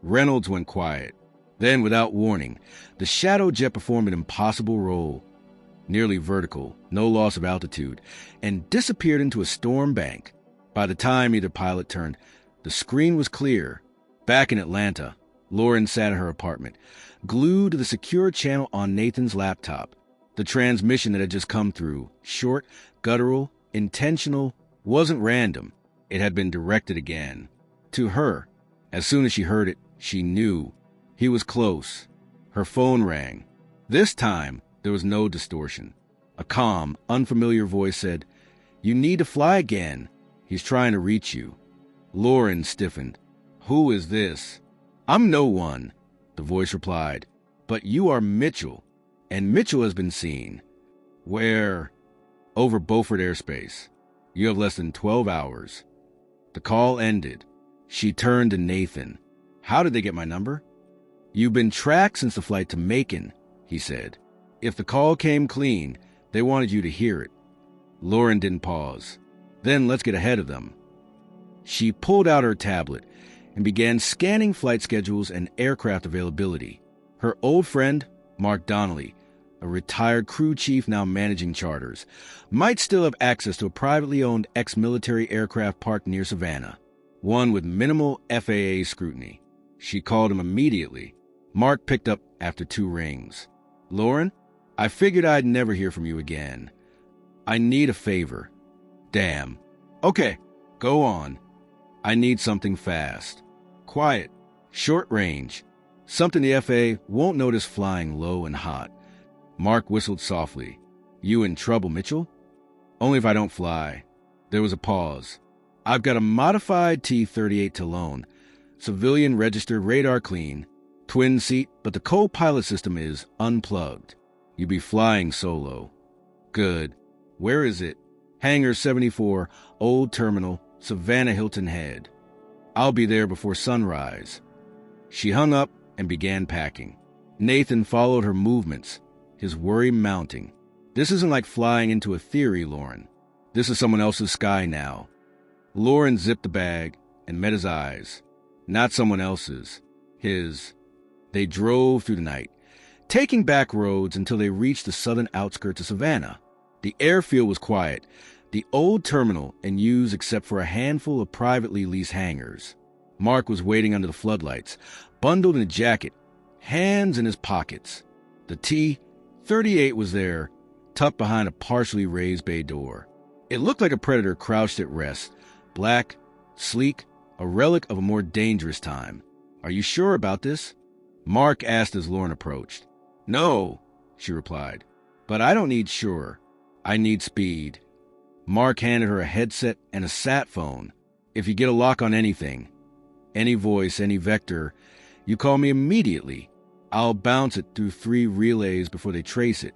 Reynolds went quiet. Then, without warning, the shadow jet performed an impossible roll, nearly vertical, no loss of altitude, and disappeared into a storm bank. By the time either pilot turned, the screen was clear. Back in Atlanta, Lauren sat in her apartment, glued to the secure channel on Nathan's laptop. The transmission that had just come through, short, guttural, intentional, wasn't random. It had been directed again. To her. As soon as she heard it, she knew. He was close. Her phone rang. This time, there was no distortion. A calm, unfamiliar voice said, "You need to fly again. He's trying to reach you." Lauren stiffened. "Who is this?" "I'm no one," the voice replied. "But you are Mitchell, and Mitchell has been seen." "Where?" "Over Beaufort airspace. You have less than 12 hours. The call ended. She turned to Nathan. "How did they get my number?" "You've been tracked since the flight to Macon," he said. "If the call came clean, they wanted you to hear it." Lauren didn't pause. "Then let's get ahead of them." She pulled out her tablet and began scanning flight schedules and aircraft availability. Her old friend, Mark Donnelly, a retired crew chief now managing charters, might still have access to a privately owned ex-military aircraft parked near Savannah, one with minimal FAA scrutiny. She called him immediately. Mark picked up after 2 rings. "Lauren, I figured I'd never hear from you again. I need a favor." "Damn. Okay, go on." "I need something fast. Quiet. Short range. Something the FAA won't notice flying low and hot." Mark whistled softly. "You in trouble, Mitchell?" "Only if I don't fly." There was a pause. "I've got a modified T-38 to loan. Civilian registered, radar clean. Twin seat, but the co-pilot system is unplugged. You'd be flying solo." "Good. Where is it?" "Hangar 74, Old Terminal, Savannah Hilton Head. I'll be there before sunrise." She hung up and began packing. Nathan followed her movements, his worry mounting. "This isn't like flying into a theory, Lauren. This is someone else's sky now." Lauren zipped the bag and met his eyes. Not someone else's. His. They drove through the night, taking back roads until they reached the southern outskirts of Savannah. The airfield was quiet, the old terminal in use except for a handful of privately leased hangars. Mark was waiting under the floodlights, bundled in a jacket, hands in his pockets. The T-38 was there, tucked behind a partially raised bay door. It looked like a predator crouched at rest, black, sleek, a relic of a more dangerous time. "Are you sure about this?" Mark asked as Lauren approached. "No," she replied. "But I don't need sure. I need speed." Mark handed her a headset and a sat phone. "If you get a lock on anything, any voice, any vector, you call me immediately. I'll bounce it through 3 relays before they trace it."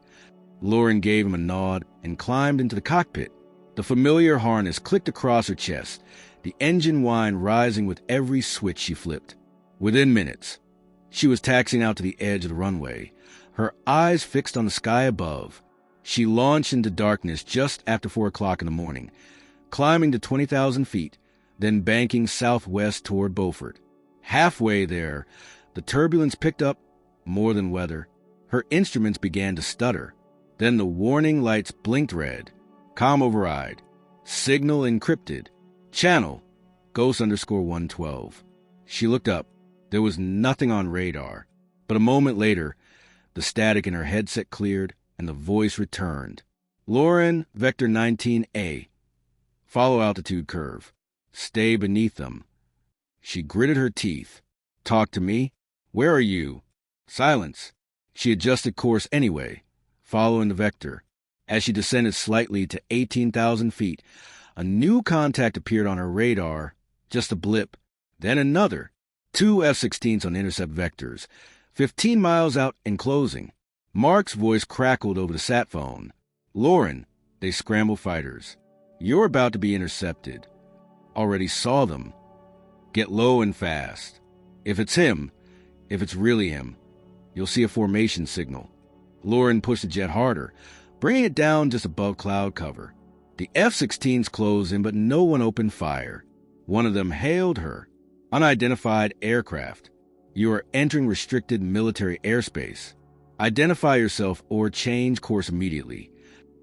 Lauren gave him a nod and climbed into the cockpit. The familiar harness clicked across her chest, the engine whine rising with every switch she flipped. Within minutes, she was taxiing out to the edge of the runway, her eyes fixed on the sky above. She launched into darkness just after 4 o'clock in the morning, climbing to 20,000 feet, then banking southwest toward Beaufort. Halfway there, the turbulence picked up more than weather. Her instruments began to stutter. Then the warning lights blinked red. Com override. Signal encrypted. Channel, Ghost_112. She looked up. There was nothing on radar. But a moment later, the static in her headset cleared and the voice returned. Lauren, Vector 19A. Follow altitude curve. Stay beneath them. She gritted her teeth. Talk to me? Where are you? Silence. She adjusted course anyway, following the vector. As she descended slightly to 18,000 feet, a new contact appeared on her radar, just a blip, then another. 2 F-16s on intercept vectors, 15 miles out and closing. Mark's voice crackled over the sat phone. Lauren, they scramble fighters. You're about to be intercepted. Already saw them. Get low and fast. If it's him, if it's really him, you'll see a formation signal. Lauren pushed the jet harder, bringing it down just above cloud cover. The F-16s closed in, but no one opened fire. One of them hailed her. Unidentified aircraft. You are entering restricted military airspace. Identify yourself or change course immediately.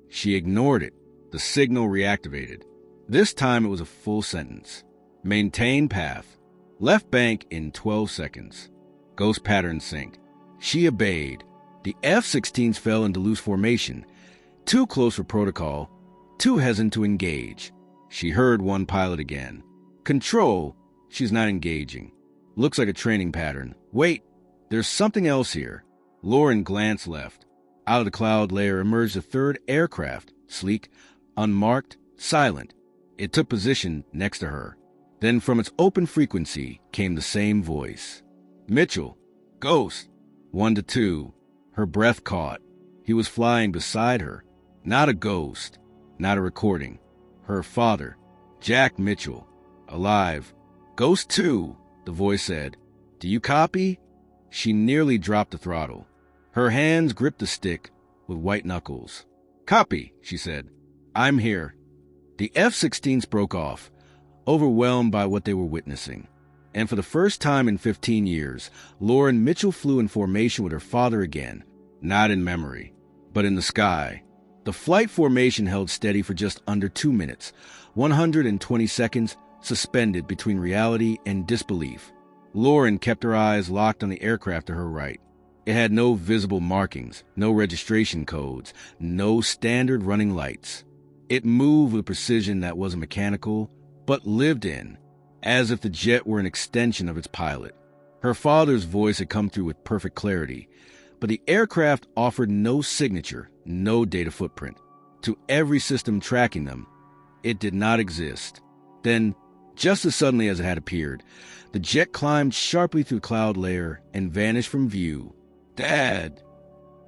She ignored it. The signal reactivated. This time it was a full sentence. Maintain path. Left bank in 12 seconds. Ghost pattern sync. She obeyed. The F-16s fell into loose formation. Too close for protocol. Too hesitant to engage. She heard one pilot again. Control. She's not engaging. Looks like a training pattern. Wait, there's something else here. Lauren glanced left. Out of the cloud layer emerged a third aircraft, sleek, unmarked, silent. It took position next to her. Then from its open frequency came the same voice. Mitchell, Ghost, 1 to 2. Her breath caught. He was flying beside her. Not a ghost, not a recording. Her father, Jack Mitchell, alive. Ghost 2, the voice said. Do you copy? She nearly dropped the throttle. Her hands gripped the stick with white knuckles. Copy, she said. I'm here. The F-16s broke off, overwhelmed by what they were witnessing. And for the first time in 15 years, Lauren Mitchell flew in formation with her father again, not in memory, but in the sky. The flight formation held steady for just under 2 minutes, 120 seconds suspended between reality and disbelief. Lauren kept her eyes locked on the aircraft to her right. It had no visible markings, no registration codes, no standard running lights. It moved with precision that wasn't mechanical, but lived in, as if the jet were an extension of its pilot. Her father's voice had come through with perfect clarity, but the aircraft offered no signature, no data footprint. To every system tracking them, it did not exist. Then, just as suddenly as it had appeared, the jet climbed sharply through the cloud layer and vanished from view. Dad!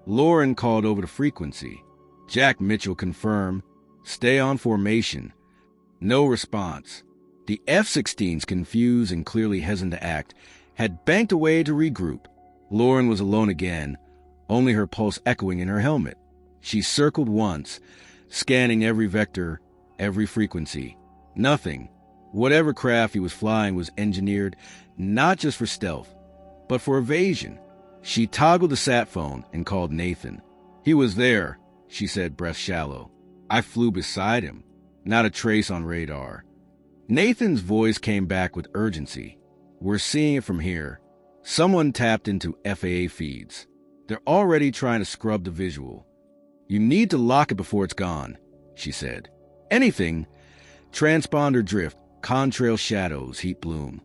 Lauren called over the frequency. Jack Mitchell confirmed, stay on formation. No response. The F-16s, confused and clearly hesitant to act, had banked away to regroup. Lauren was alone again, only her pulse echoing in her helmet. She circled once, scanning every vector, every frequency. Nothing. Whatever craft he was flying was engineered not just for stealth, but for evasion. She toggled the sat phone and called Nathan. He was there, she said, breath shallow. I flew beside him. Not a trace on radar. Nathan's voice came back with urgency. We're seeing it from here. Someone tapped into FAA feeds. They're already trying to scrub the visual. You need to lock it before it's gone, she said. Anything. Transponder drift, contrail shadows, heat bloom.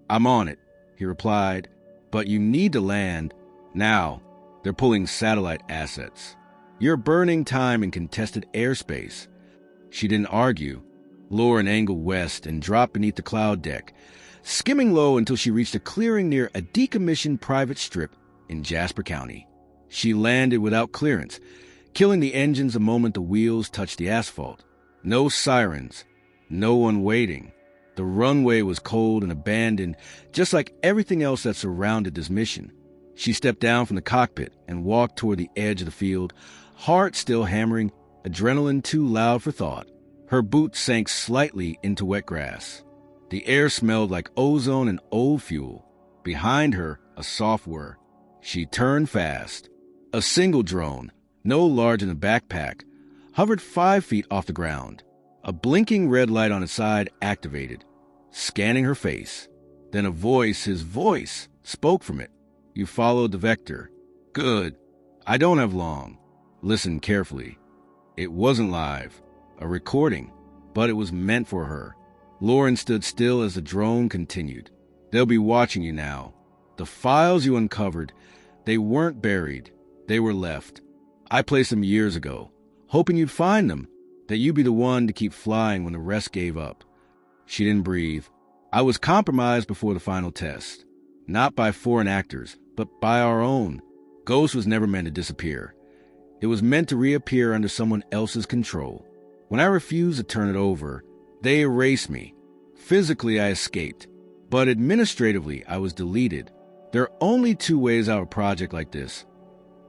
I'm on it, he replied. But you need to land. Now, they're pulling satellite assets. You're burning time in contested airspace. She didn't argue. Lauren angled west and dropped beneath the cloud deck, skimming low until she reached a clearing near a decommissioned private strip in Jasper County. She landed without clearance, killing the engines the moment the wheels touched the asphalt. No sirens, no one waiting. The runway was cold and abandoned, just like everything else that surrounded this mission. She stepped down from the cockpit and walked toward the edge of the field, heart still hammering, adrenaline too loud for thought. Her boots sank slightly into wet grass. The air smelled like ozone and old fuel. Behind her, a soft whir. She turned fast. A single drone, no larger than a backpack, hovered 5 feet off the ground. A blinking red light on its side activated, scanning her face. Then a voice, his voice, spoke from it. You followed the vector. Good. I don't have long. Listen carefully. It wasn't live, a recording, but it was meant for her. Lauren stood still as the drone continued. They'll be watching you now. The files you uncovered, they weren't buried. They were left. I placed them years ago, hoping you'd find them, that you'd be the one to keep flying when the rest gave up. She didn't breathe. I was compromised before the final test. Not by foreign actors, but by our own. Ghost was never meant to disappear. It was meant to reappear under someone else's control. When I refused to turn it over, they erased me. Physically, I escaped, but administratively, I was deleted. There are only 2 ways out of a project like this: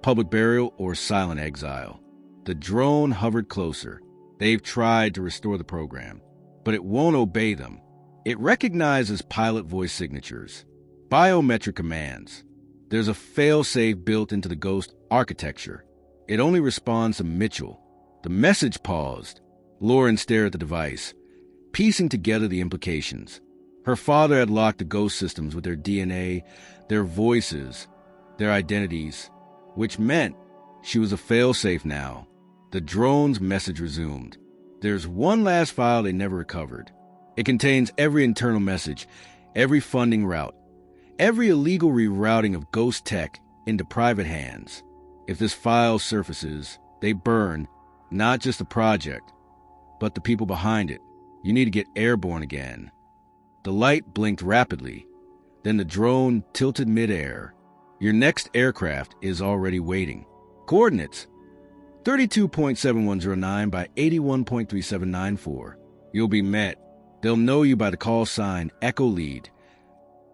public burial or silent exile. The drone hovered closer. They've tried to restore the program, but it won't obey them. It recognizes pilot voice signatures, biometric commands. There's a fail-safe built into the Ghost architecture. It only responds to Mitchell. The message paused. Lauren stared at the device, piecing together the implications. Her father had locked the Ghost systems with their DNA, their voices, their identities, which meant she was a fail-safe now. The drone's message resumed. There's one last file they never recovered. It contains every internal message, every funding route, every illegal rerouting of Ghost tech into private hands. If this file surfaces, they burn not just the project, but the people behind it. You need to get airborne again. The light blinked rapidly. Then the drone tilted midair. Your next aircraft is already waiting. Coordinates: 32.7109 by 81.3794. You'll be met. They'll know you by the call sign Echo Lead.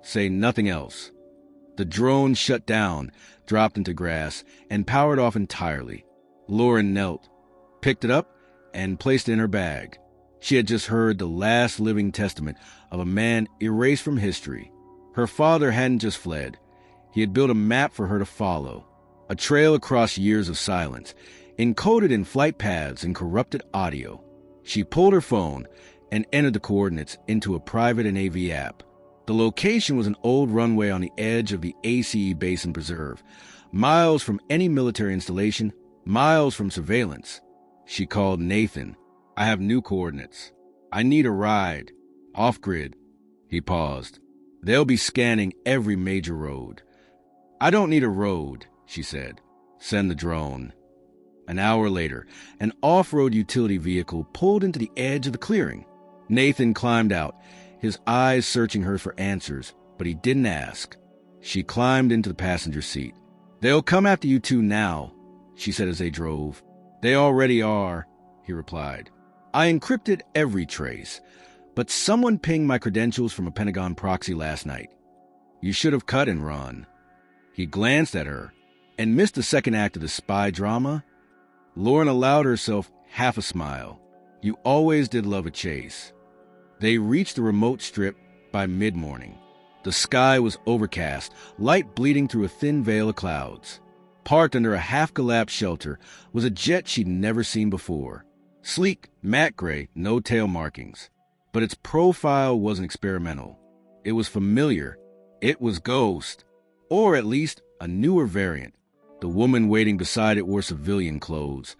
Say nothing else. The drone shut down, dropped into grass, and powered off entirely. Lauren knelt, picked it up, and placed it in her bag. She had just heard the last living testament of a man erased from history. Her father hadn't just fled. He had built a map for her to follow, a trail across years of silence, encoded in flight paths and corrupted audio. She pulled her phone and entered the coordinates into a private NAV app. The location was an old runway on the edge of the ACE Basin Preserve, miles from any military installation, miles from surveillance. She called Nathan. I have new coordinates. I need a ride. Off-grid. He paused. They'll be scanning every major road. I don't need a road, she said. Send the drone. An hour later, an off-road utility vehicle pulled into the edge of the clearing. Nathan climbed out, his eyes searching her for answers, but he didn't ask. She climbed into the passenger seat. They'll come after you two now, she said as they drove. They already are, he replied. I encrypted every trace, but someone pinged my credentials from a Pentagon proxy last night. You should have cut and run. He glanced at her and missed the second act of the spy drama. Lauren allowed herself half a smile. You always did love a chase. They reached the remote strip by mid-morning. The sky was overcast, light bleeding through a thin veil of clouds. Parked under a half-collapsed shelter was a jet she'd never seen before. Sleek, matte gray, no tail markings. But its profile wasn't experimental. It was familiar. It was Ghost. Or at least a newer variant. The woman waiting beside it wore civilian clothes,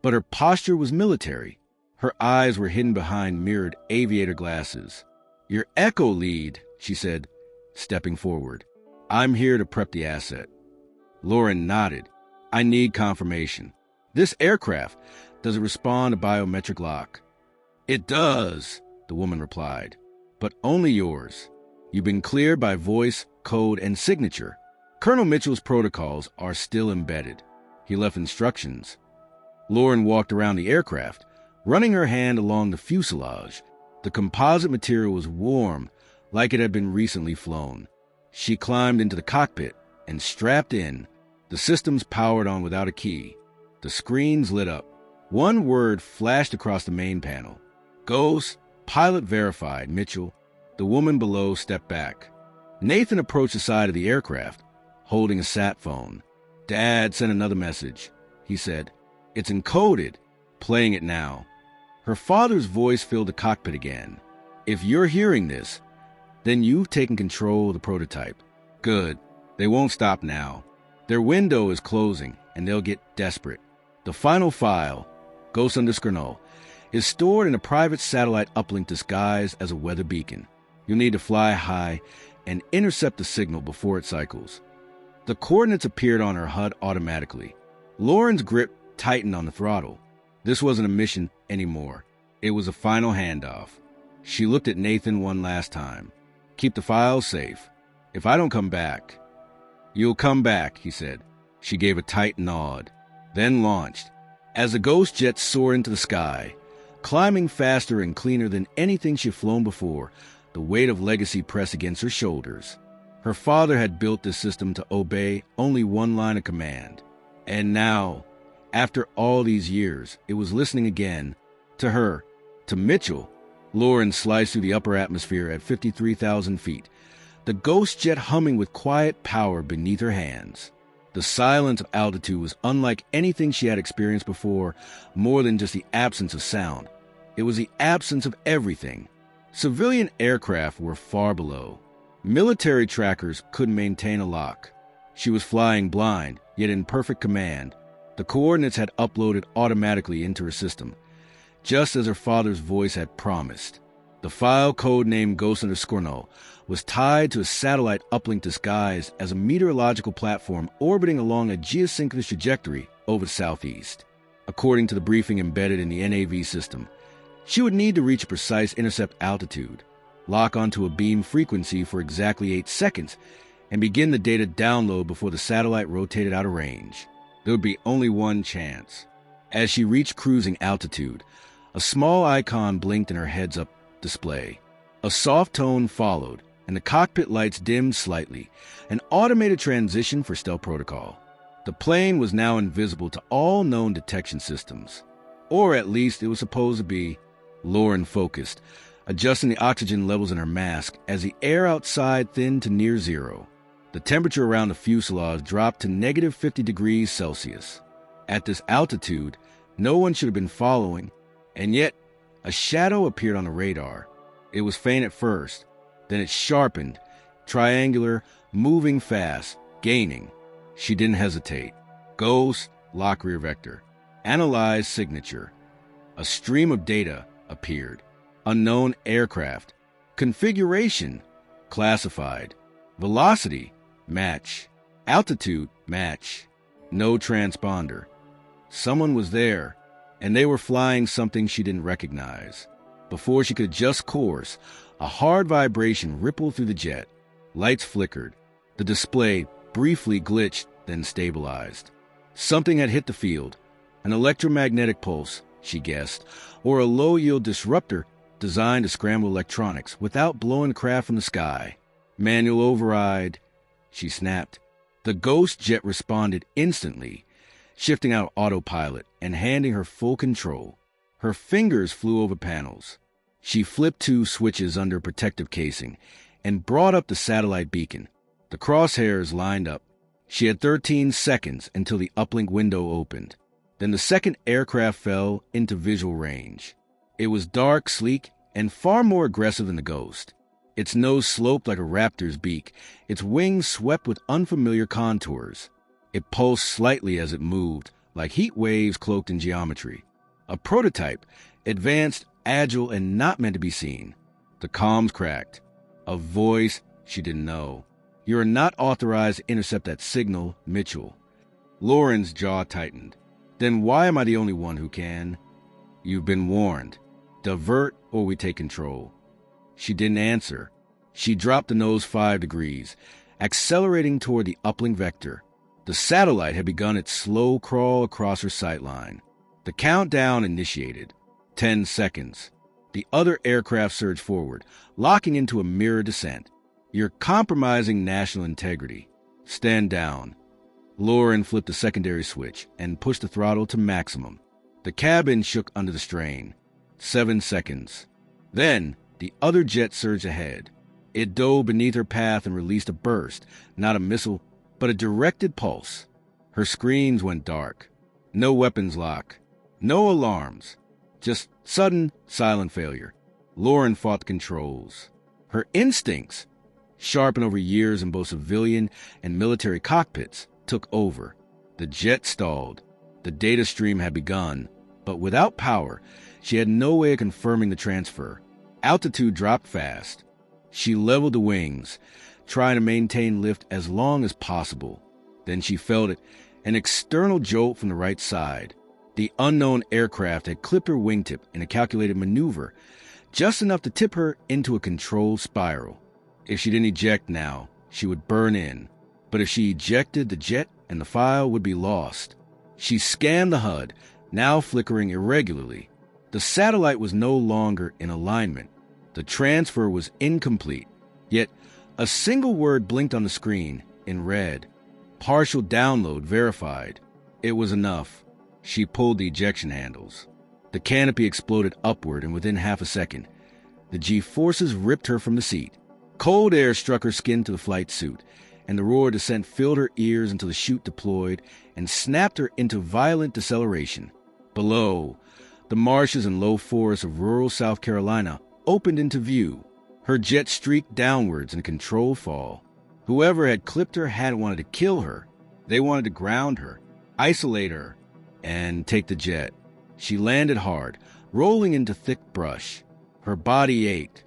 but her posture was military. Her eyes were hidden behind mirrored aviator glasses. Your Echo Lead, she said, stepping forward. I'm here to prep the asset. Lauren nodded. I need confirmation. This aircraft, does it respond to biometric lock? It does, the woman replied, but only yours. You've been cleared by voice, code, and signature. Colonel Mitchell's protocols are still embedded. He left instructions. Lauren walked around the aircraft, running her hand along the fuselage. The composite material was warm, like it had been recently flown. She climbed into the cockpit and strapped in. The systems powered on without a key. The screens lit up. One word flashed across the main panel. Ghost, pilot verified, Mitchell. The woman below stepped back. Nathan approached the side of the aircraft, holding a sat phone. Dad sent another message, he said. It's encoded. Playing it now. Her father's voice filled the cockpit again. If you're hearing this, then you've taken control of the prototype. Good. They won't stop now. Their window is closing, and they'll get desperate. The final file, Ghost_No, is stored in a private satellite uplink disguised as a weather beacon. You'll need to fly high and intercept the signal before it cycles. The coordinates appeared on her HUD automatically. Lauren's grip tightened on the throttle. This wasn't a mission anymore. It was a final handoff. She looked at Nathan one last time. Keep the files safe. If I don't come back... You'll come back, he said. She gave a tight nod, then launched. As the ghost jet soared into the sky, climbing faster and cleaner than anything she'd flown before, the weight of legacy pressed against her shoulders. Her father had built this system to obey only one line of command. And now, after all these years, it was listening again to her, to Mitchell. Lauren sliced through the upper atmosphere at 53,000 feet, the ghost jet humming with quiet power beneath her hands. The silence of altitude was unlike anything she had experienced before, more than just the absence of sound. It was the absence of everything. Civilian aircraft were far below. Military trackers couldn't maintain a lock. She was flying blind, yet in perfect command. The coordinates had uploaded automatically into her system, just as her father's voice had promised. The file, codenamed Ghost_No, was tied to a satellite uplink disguised as a meteorological platform orbiting along a geosynchronous trajectory over the southeast. According to the briefing embedded in the NAV system, she would need to reach a precise intercept altitude, lock onto a beam frequency for exactly 8 seconds, and begin the data download before the satellite rotated out of range. There would be only one chance. As she reached cruising altitude, a small icon blinked in her heads-up display. A soft tone followed, and the cockpit lights dimmed slightly, an automated transition for stealth protocol. The plane was now invisible to all known detection systems. Or at least it was supposed to be. Lauren focused, adjusting the oxygen levels in her mask as the air outside thinned to near zero. The temperature around the fuselage dropped to negative 50 degrees Celsius. At this altitude, no one should have been following, and yet a shadow appeared on the radar. It was faint at first, then it sharpened, triangular, moving fast, gaining. She didn't hesitate. Ghost, lock rear vector. Analyze signature. A stream of data appeared. Unknown aircraft. Configuration, classified. Velocity, match. Altitude, match. No transponder. Someone was there, and they were flying something she didn't recognize. Before she could adjust course, a hard vibration rippled through the jet. Lights flickered. The display briefly glitched, then stabilized. Something had hit the field. An electromagnetic pulse, she guessed, or a low-yield disruptor designed to scramble electronics without blowing the craft from the sky. Manual override, she snapped. The ghost jet responded instantly, shifting out of autopilot and handing her full control. Her fingers flew over panels. She flipped 2 switches under protective casing and brought up the satellite beacon. The crosshairs lined up. She had 13 seconds until the uplink window opened. Then the second aircraft fell into visual range. It was dark, sleek, and far more aggressive than the Ghost. Its nose sloped like a raptor's beak, its wings swept with unfamiliar contours. It pulsed slightly as it moved, like heat waves cloaked in geometry. A prototype, advanced, agile, and not meant to be seen. The comms cracked. A voice she didn't know. You are not authorized to intercept that signal, Mitchell. Lauren's jaw tightened. Then why am I the only one who can? You've been warned. Divert or we take control. She didn't answer. She dropped the nose 5 degrees, accelerating toward the uplink vector. The satellite had begun its slow crawl across her sightline. The countdown initiated. 10 seconds. The other aircraft surged forward, locking into a mirror descent. You're compromising national integrity. Stand down. Lauren flipped a secondary switch and pushed the throttle to maximum. The cabin shook under the strain. 7 seconds. Then, the other jet surged ahead. It dove beneath her path and released a burst, not a missile, but a directed pulse. Her screens went dark. No weapons lock. No alarms. Just sudden, silent failure. Lauren fought the controls. Her instincts, sharpened over years in both civilian and military cockpits, took over. The jet stalled. The data stream had begun, but without power, she had no way of confirming the transfer. Altitude dropped fast. She leveled the wings, trying to maintain lift as long as possible. Then she felt it, an external jolt from the right side. The unknown aircraft had clipped her wingtip in a calculated maneuver, just enough to tip her into a controlled spiral. If she didn't eject now, she would burn in. But if she ejected, the jet and the file would be lost. She scanned the HUD, now flickering irregularly. The satellite was no longer in alignment. The transfer was incomplete. Yet, a single word blinked on the screen, in red. Partial download verified. It was enough. She pulled the ejection handles. The canopy exploded upward, and within half a second, the G-forces ripped her from the seat. Cold air struck her skin to the flight suit, and the roar of descent filled her ears until the chute deployed and snapped her into violent deceleration. Below, the marshes and low forests of rural South Carolina opened into view. Her jet streaked downwards in a controlled fall. Whoever had clipped her hadn't wanted to kill her. They wanted to ground her, isolate her, and take the jet. She landed hard, rolling into thick brush. Her body ached,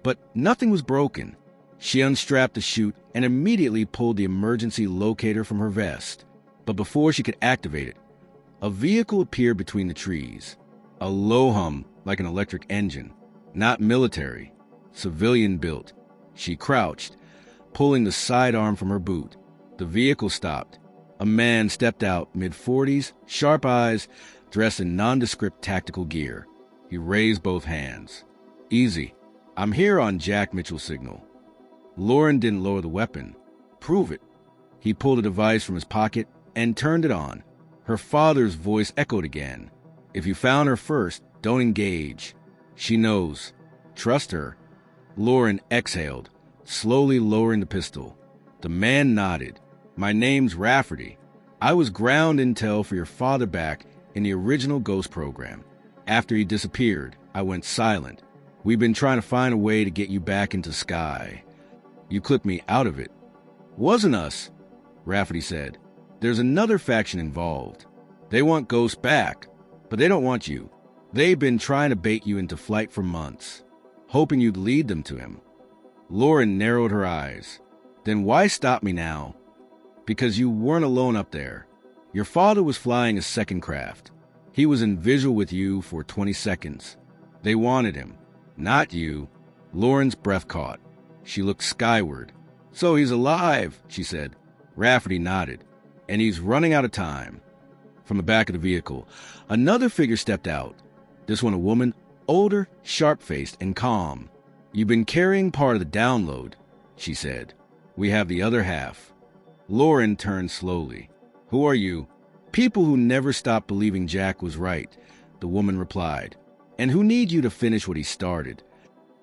but nothing was broken. She unstrapped the chute and immediately pulled the emergency locator from her vest. But before she could activate it, a vehicle appeared between the trees. A low hum like an electric engine. Not military, civilian built. She crouched, pulling the sidearm from her boot. The vehicle stopped. A man stepped out, mid-40s, sharp eyes, dressed in nondescript tactical gear. He raised both hands. Easy. I'm here on Jack Mitchell's signal. Lauren didn't lower the weapon. Prove it. He pulled a device from his pocket and turned it on. Her father's voice echoed again. If you found her first, don't engage. She knows. Trust her. Lauren exhaled, slowly lowering the pistol. The man nodded. My name's Rafferty. I was ground intel for your father back in the original Ghost program. After he disappeared, I went silent. We've been trying to find a way to get you back into Sky. You clipped me out of it. Wasn't us, Rafferty said. There's another faction involved. They want Ghost back, but they don't want you. They've been trying to bait you into flight for months, hoping you'd lead them to him. Lauren narrowed her eyes. Then why stop me now? Because you weren't alone up there. Your father was flying a second craft. He was in visual with you for 20 seconds. They wanted him, not you. Lauren's breath caught. She looked skyward. So he's alive, she said. Rafferty nodded. And he's running out of time. From the back of the vehicle, another figure stepped out. This one a woman, older, sharp-faced, and calm. You've been carrying part of the download, she said. We have the other half. Lauren turned slowly. Who are you? People who never stopped believing Jack was right, the woman replied, and who need you to finish what he started.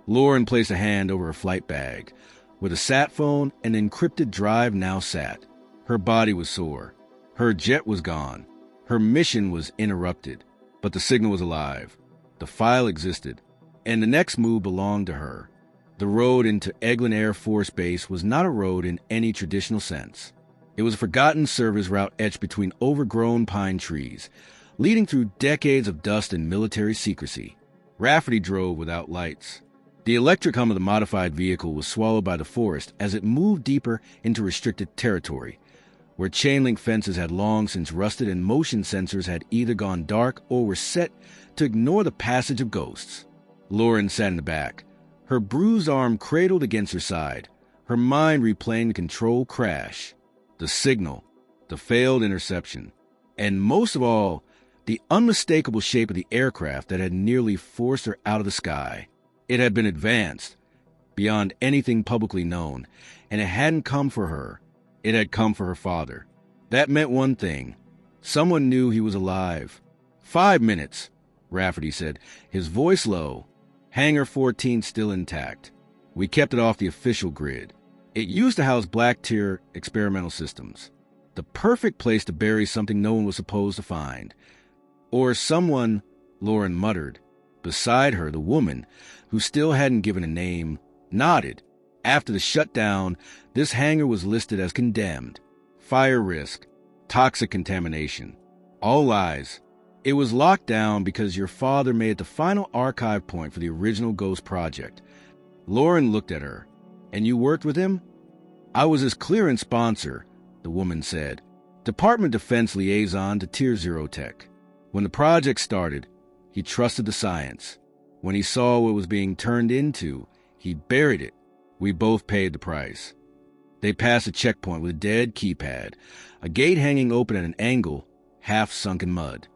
Lauren placed a hand over her flight bag. Where the sat phone and encrypted drive now sat. Her body was sore. Her jet was gone. Her mission was interrupted. But the signal was alive. The file existed. And the next move belonged to her. The road into Eglin Air Force Base was not a road in any traditional sense. It was a forgotten service route etched between overgrown pine trees, leading through decades of dust and military secrecy. Rafferty drove without lights. The electric hum of the modified vehicle was swallowed by the forest as it moved deeper into restricted territory, where chain-link fences had long since rusted and motion sensors had either gone dark or were set to ignore the passage of ghosts. Lauren sat in the back, her bruised arm cradled against her side, her mind replaying the control crash, the signal, the failed interception, and most of all, the unmistakable shape of the aircraft that had nearly forced her out of the sky. It had been advanced, beyond anything publicly known, and it hadn't come for her. It had come for her father. That meant one thing. Someone knew he was alive. 5 minutes, Rafferty said, his voice low. Hangar 14 still intact. We kept it off the official grid. It used to house black-tier experimental systems. The perfect place to bury something no one was supposed to find. Or someone, Lauren muttered. Beside her, the woman, who still hadn't given a name, nodded. After the shutdown, this hangar was listed as condemned. Fire risk, toxic contamination. All lies. It was locked down because your father made it the final archive point for the original Ghost project. Lauren looked at her. And you worked with him? I was his clearance sponsor, the woman said. Department Defense liaison to Tier 0 Tech. When the project started, he trusted the science. When he saw what was being turned into, he buried it. We both paid the price. They passed a checkpoint with a dead keypad, a gate hanging open at an angle, half sunk in mud.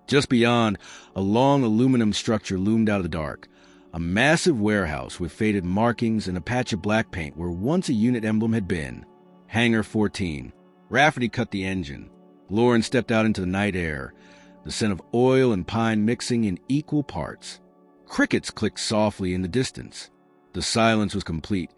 Just beyond, a long aluminum structure loomed out of the dark, a massive warehouse with faded markings and a patch of black paint where once a unit emblem had been. Hangar 14. Rafferty cut the engine. Lauren stepped out into the night air, the scent of oil and pine mixing in equal parts. Crickets clicked softly in the distance. The silence was complete,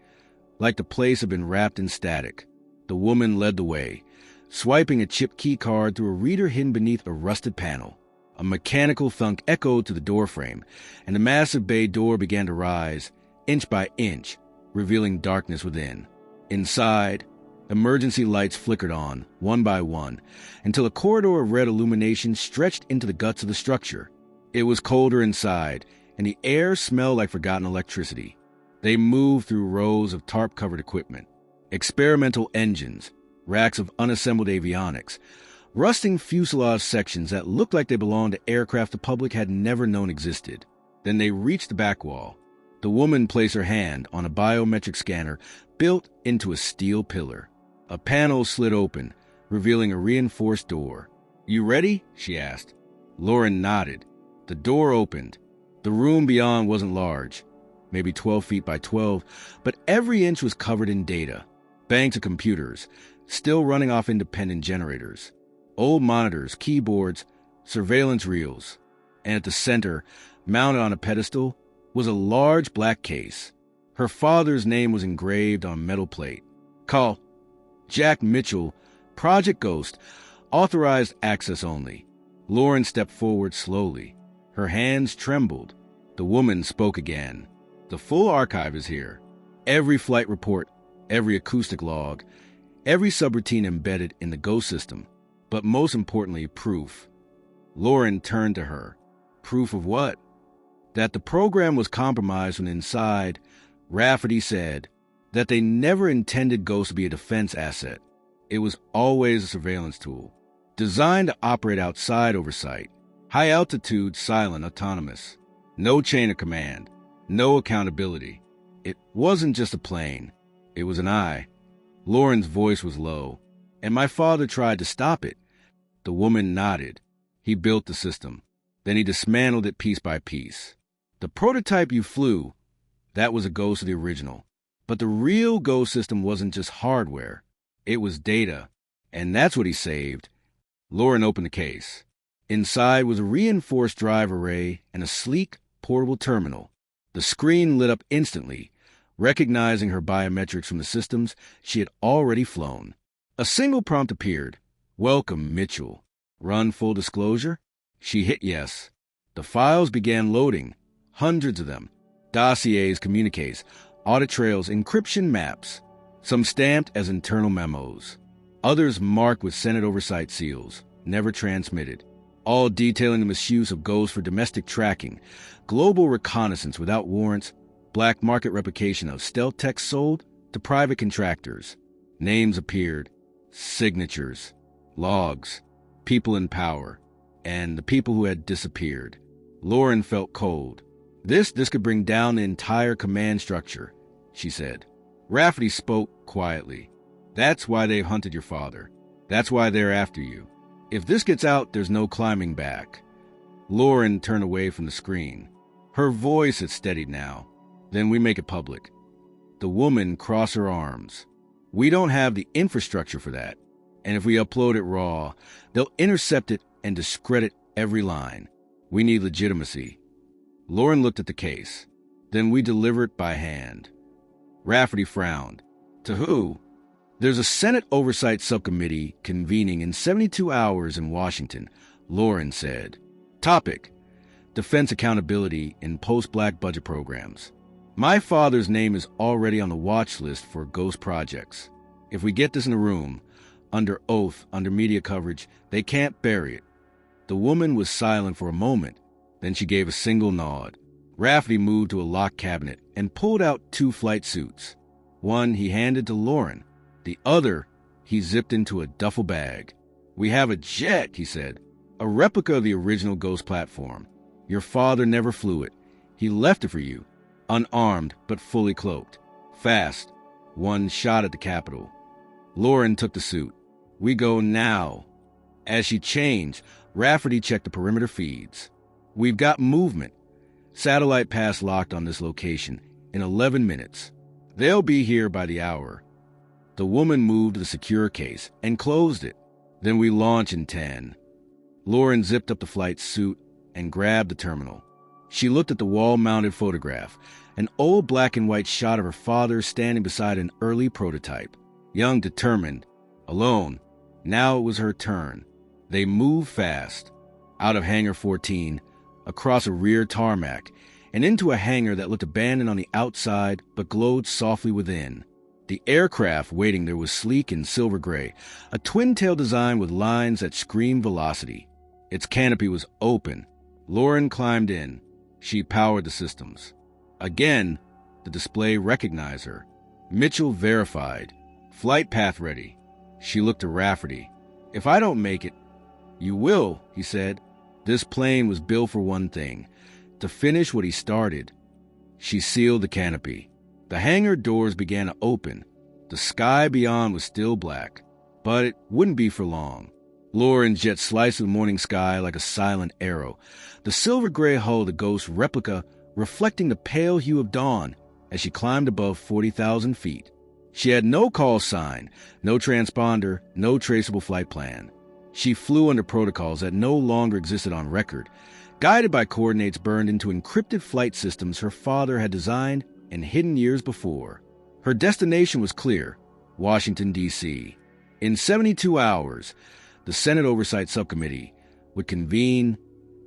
like the place had been wrapped in static. The woman led the way, swiping a chip key card through a reader hidden beneath a rusted panel. A mechanical thunk echoed to the doorframe, and the massive bay door began to rise, inch by inch, revealing darkness within. Inside, emergency lights flickered on, one by one, until a corridor of red illumination stretched into the guts of the structure. It was colder inside, and the air smelled like forgotten electricity. They moved through rows of tarp-covered equipment, experimental engines, racks of unassembled avionics, rusting fuselage sections that looked like they belonged to aircraft the public had never known existed. Then they reached the back wall. The woman placed her hand on a biometric scanner built into a steel pillar. A panel slid open, revealing a reinforced door. "You ready?" she asked. Lauren nodded. The door opened. The room beyond wasn't large, maybe 12 feet by 12, but every inch was covered in data. Banks of computers, still running off independent generators. Old monitors, keyboards, surveillance reels. And at the center, mounted on a pedestal, was a large black case. Her father's name was engraved on a metal plate. Call Jack Mitchell, Project Ghost, authorized access only. Lauren stepped forward slowly. Her hands trembled. The woman spoke again. The full archive is here. Every flight report, every acoustic log, every subroutine embedded in the Ghost system. But most importantly, proof. Lauren turned to her. Proof of what? That the program was compromised when inside, Rafferty said that they never intended Ghost to be a defense asset. It was always a surveillance tool, designed to operate outside oversight. High altitude, silent, autonomous. No chain of command. No accountability. It wasn't just a plane. It was an eye. Lauren's voice was low. And my father tried to stop it. The woman nodded. He built the system. Then he dismantled it piece by piece. The prototype you flew, that was a Ghost of the original. But the real Ghost system wasn't just hardware. It was data. And that's what he saved. Lauren opened the case. Inside was a reinforced drive array and a sleek, portable terminal. The screen lit up instantly, recognizing her biometrics from the systems she had already flown. A single prompt appeared. Welcome, Mitchell. Run full disclosure? She hit yes. The files began loading, hundreds of them. Dossiers, communiques, audit trails, encryption maps. Some stamped as internal memos. Others marked with Senate oversight seals, never transmitted. All detailing the misuse of Ghost for domestic tracking, global reconnaissance without warrants, black market replication of stealth tech sold to private contractors. Names appeared, signatures, logs, people in power, and the people who had disappeared. Lauren felt cold. This could bring down the entire command structure, she said. Rafferty spoke quietly. That's why they've hunted your father. That's why they're after you. If this gets out, there's no climbing back. Lauren turned away from the screen. Her voice had steadied now. Then we make it public. The woman crossed her arms. We don't have the infrastructure for that. And if we upload it raw, they'll intercept it and discredit every line. We need legitimacy. Lauren looked at the case. Then we deliver it by hand. Rafferty frowned. To who? There's a Senate Oversight Subcommittee convening in 72 hours in Washington, Lauren said. Topic: Defense accountability in post-black budget programs. My father's name is already on the watch list for ghost projects. If we get this in the room, under oath, under media coverage, they can't bury it. The woman was silent for a moment. Then she gave a single nod. Rafferty moved to a locked cabinet and pulled out 2 flight suits. One he handed to Lauren. The other he zipped into a duffel bag. We have a jet, he said. A replica of the original Ghost platform. Your father never flew it. He left it for you. Unarmed, but fully cloaked. Fast. 1 shot at the Capitol. Lauren took the suit. We go now. As she changed, Rafferty checked the perimeter feeds. We've got movement. Satellite pass locked on this location in 11 minutes. They'll be here by the hour. The woman moved the secure case and closed it. Then we launch in 10. Lauren zipped up the flight suit and grabbed the terminal. She looked at the wall-mounted photograph, an old black and white shot of her father standing beside an early prototype. Young, determined, alone. Now it was her turn. They moved fast, out of Hangar 14, across a rear tarmac, and into a hangar that looked abandoned on the outside but glowed softly within. The aircraft waiting there was sleek and silver gray, a twin-tail design with lines that screamed velocity. Its canopy was open. Lauren climbed in. She powered the systems. Again, the display recognized her. Mitchell verified. Flight path ready. She looked to Rafferty. If I don't make it, you will, he said. This plane was built for one thing, to finish what he started. She sealed the canopy. The hangar doors began to open. The sky beyond was still black, but it wouldn't be for long. Lauren's jet sliced the morning sky like a silent arrow, the silver-gray hull of the Ghost replica reflecting the pale hue of dawn as she climbed above 40,000 feet. She had no call sign, no transponder, no traceable flight plan. She flew under protocols that no longer existed on record, guided by coordinates burned into encrypted flight systems her father had designed and hidden years before. Her destination was clear: Washington, D.C. In 72 hours, the Senate Oversight Subcommittee would convene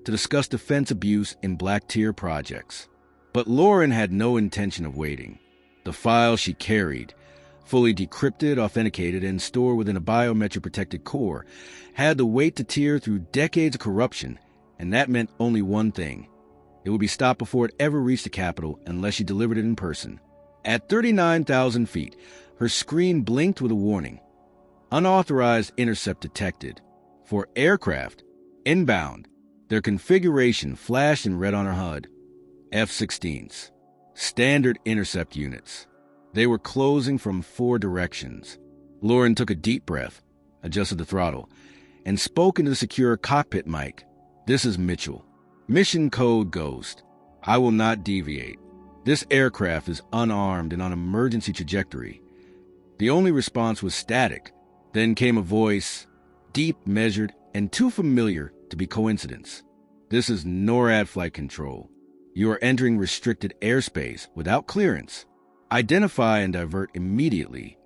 to discuss defense abuse in black tier projects. But Lauren had no intention of waiting. The file she carried, fully decrypted, authenticated, and stored within a biometric-protected core, had the weight to tear through decades of corruption, and that meant only one thing. It would be stopped before it ever reached the Capitol unless she delivered it in person. At 39,000 feet, her screen blinked with a warning. Unauthorized intercept detected. For aircraft, inbound. Their configuration flashed in red on her HUD. F-16s. Standard intercept units. They were closing from 4 directions. Lauren took a deep breath, adjusted the throttle, and spoke into the secure cockpit mic. This is Mitchell. Mission code Ghost. I will not deviate. This aircraft is unarmed and on emergency trajectory. The only response was static. Then came a voice, deep, measured, and too familiar to be coincidence. This is NORAD flight control. You are entering restricted airspace without clearance. Identify and divert immediately.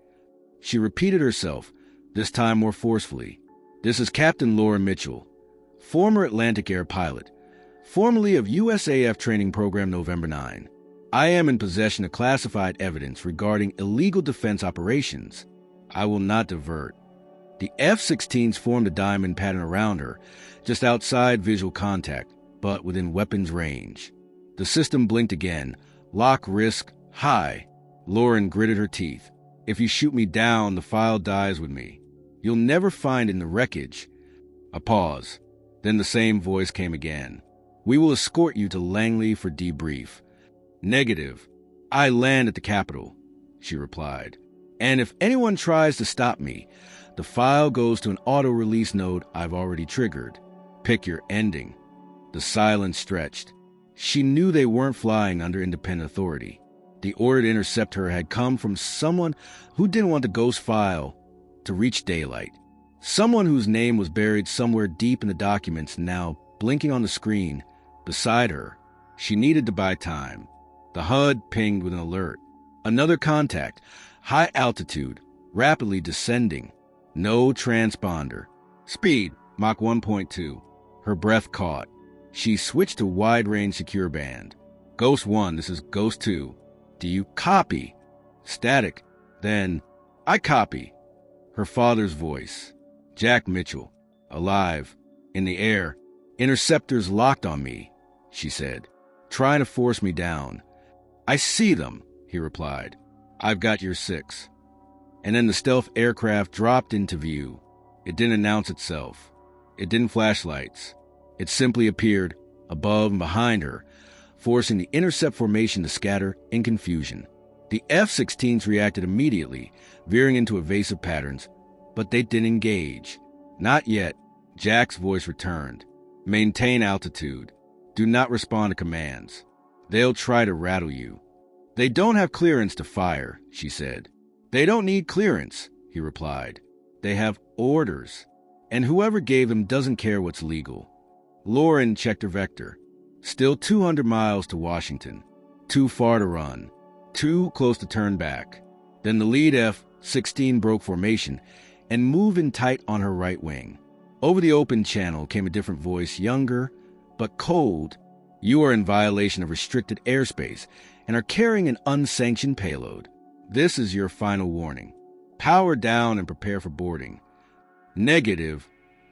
She repeated herself, this time more forcefully. This is Captain Lauren Mitchell, former Atlantic Air pilot, formerly of USAF Training Program November 9. I am in possession of classified evidence regarding illegal defense operations. I will not divert. The F-16s formed a diamond pattern around her, just outside visual contact, but within weapons range. The system blinked again. Lock risk high. Lauren gritted her teeth. If you shoot me down, the file dies with me. You'll never find in the wreckage. A pause. Then the same voice came again. We will escort you to Langley for debrief. Negative. I land at the Capitol, she replied. And if anyone tries to stop me, The file goes to an auto-release node I've already triggered. Pick your ending. The silence stretched. She knew they weren't flying under independent authority. The order to intercept her had come from someone who didn't want the ghost file to reach daylight. Someone whose name was buried somewhere deep in the documents, now blinking on the screen beside her. She needed to buy time. The HUD pinged with an alert. Another contact. High altitude. Rapidly descending. No transponder. Speed, Mach 1.2. Her breath caught. She switched to wide-range secure band. Ghost 1, this is Ghost 2. Do you copy? Static. Then, I copy. Her father's voice. Jack Mitchell. Alive. In the air. Interceptors locked on me, she said, trying to force me down. I see them, he replied. I've got your 6. And then the stealth aircraft dropped into view. It didn't announce itself. It didn't flash lights. It simply appeared above and behind her, forcing the intercept formation to scatter in confusion. The F-16s reacted immediately, veering into evasive patterns, but they didn't engage. Not yet. Jack's voice returned. Maintain altitude. Do not respond to commands. They'll try to rattle you. They don't have clearance to fire, she said. They don't need clearance, he replied. They have orders, and whoever gave them doesn't care what's legal. Lauren checked her vector. Still 200 miles to Washington. Too far to run. Too close to turn back. Then the lead F-16 broke formation and moved in tight on her right wing. Over the open channel came a different voice, younger, but cold. You are in violation of restricted airspace and are carrying an unsanctioned payload. This is your final warning. Power down and prepare for boarding. Negative,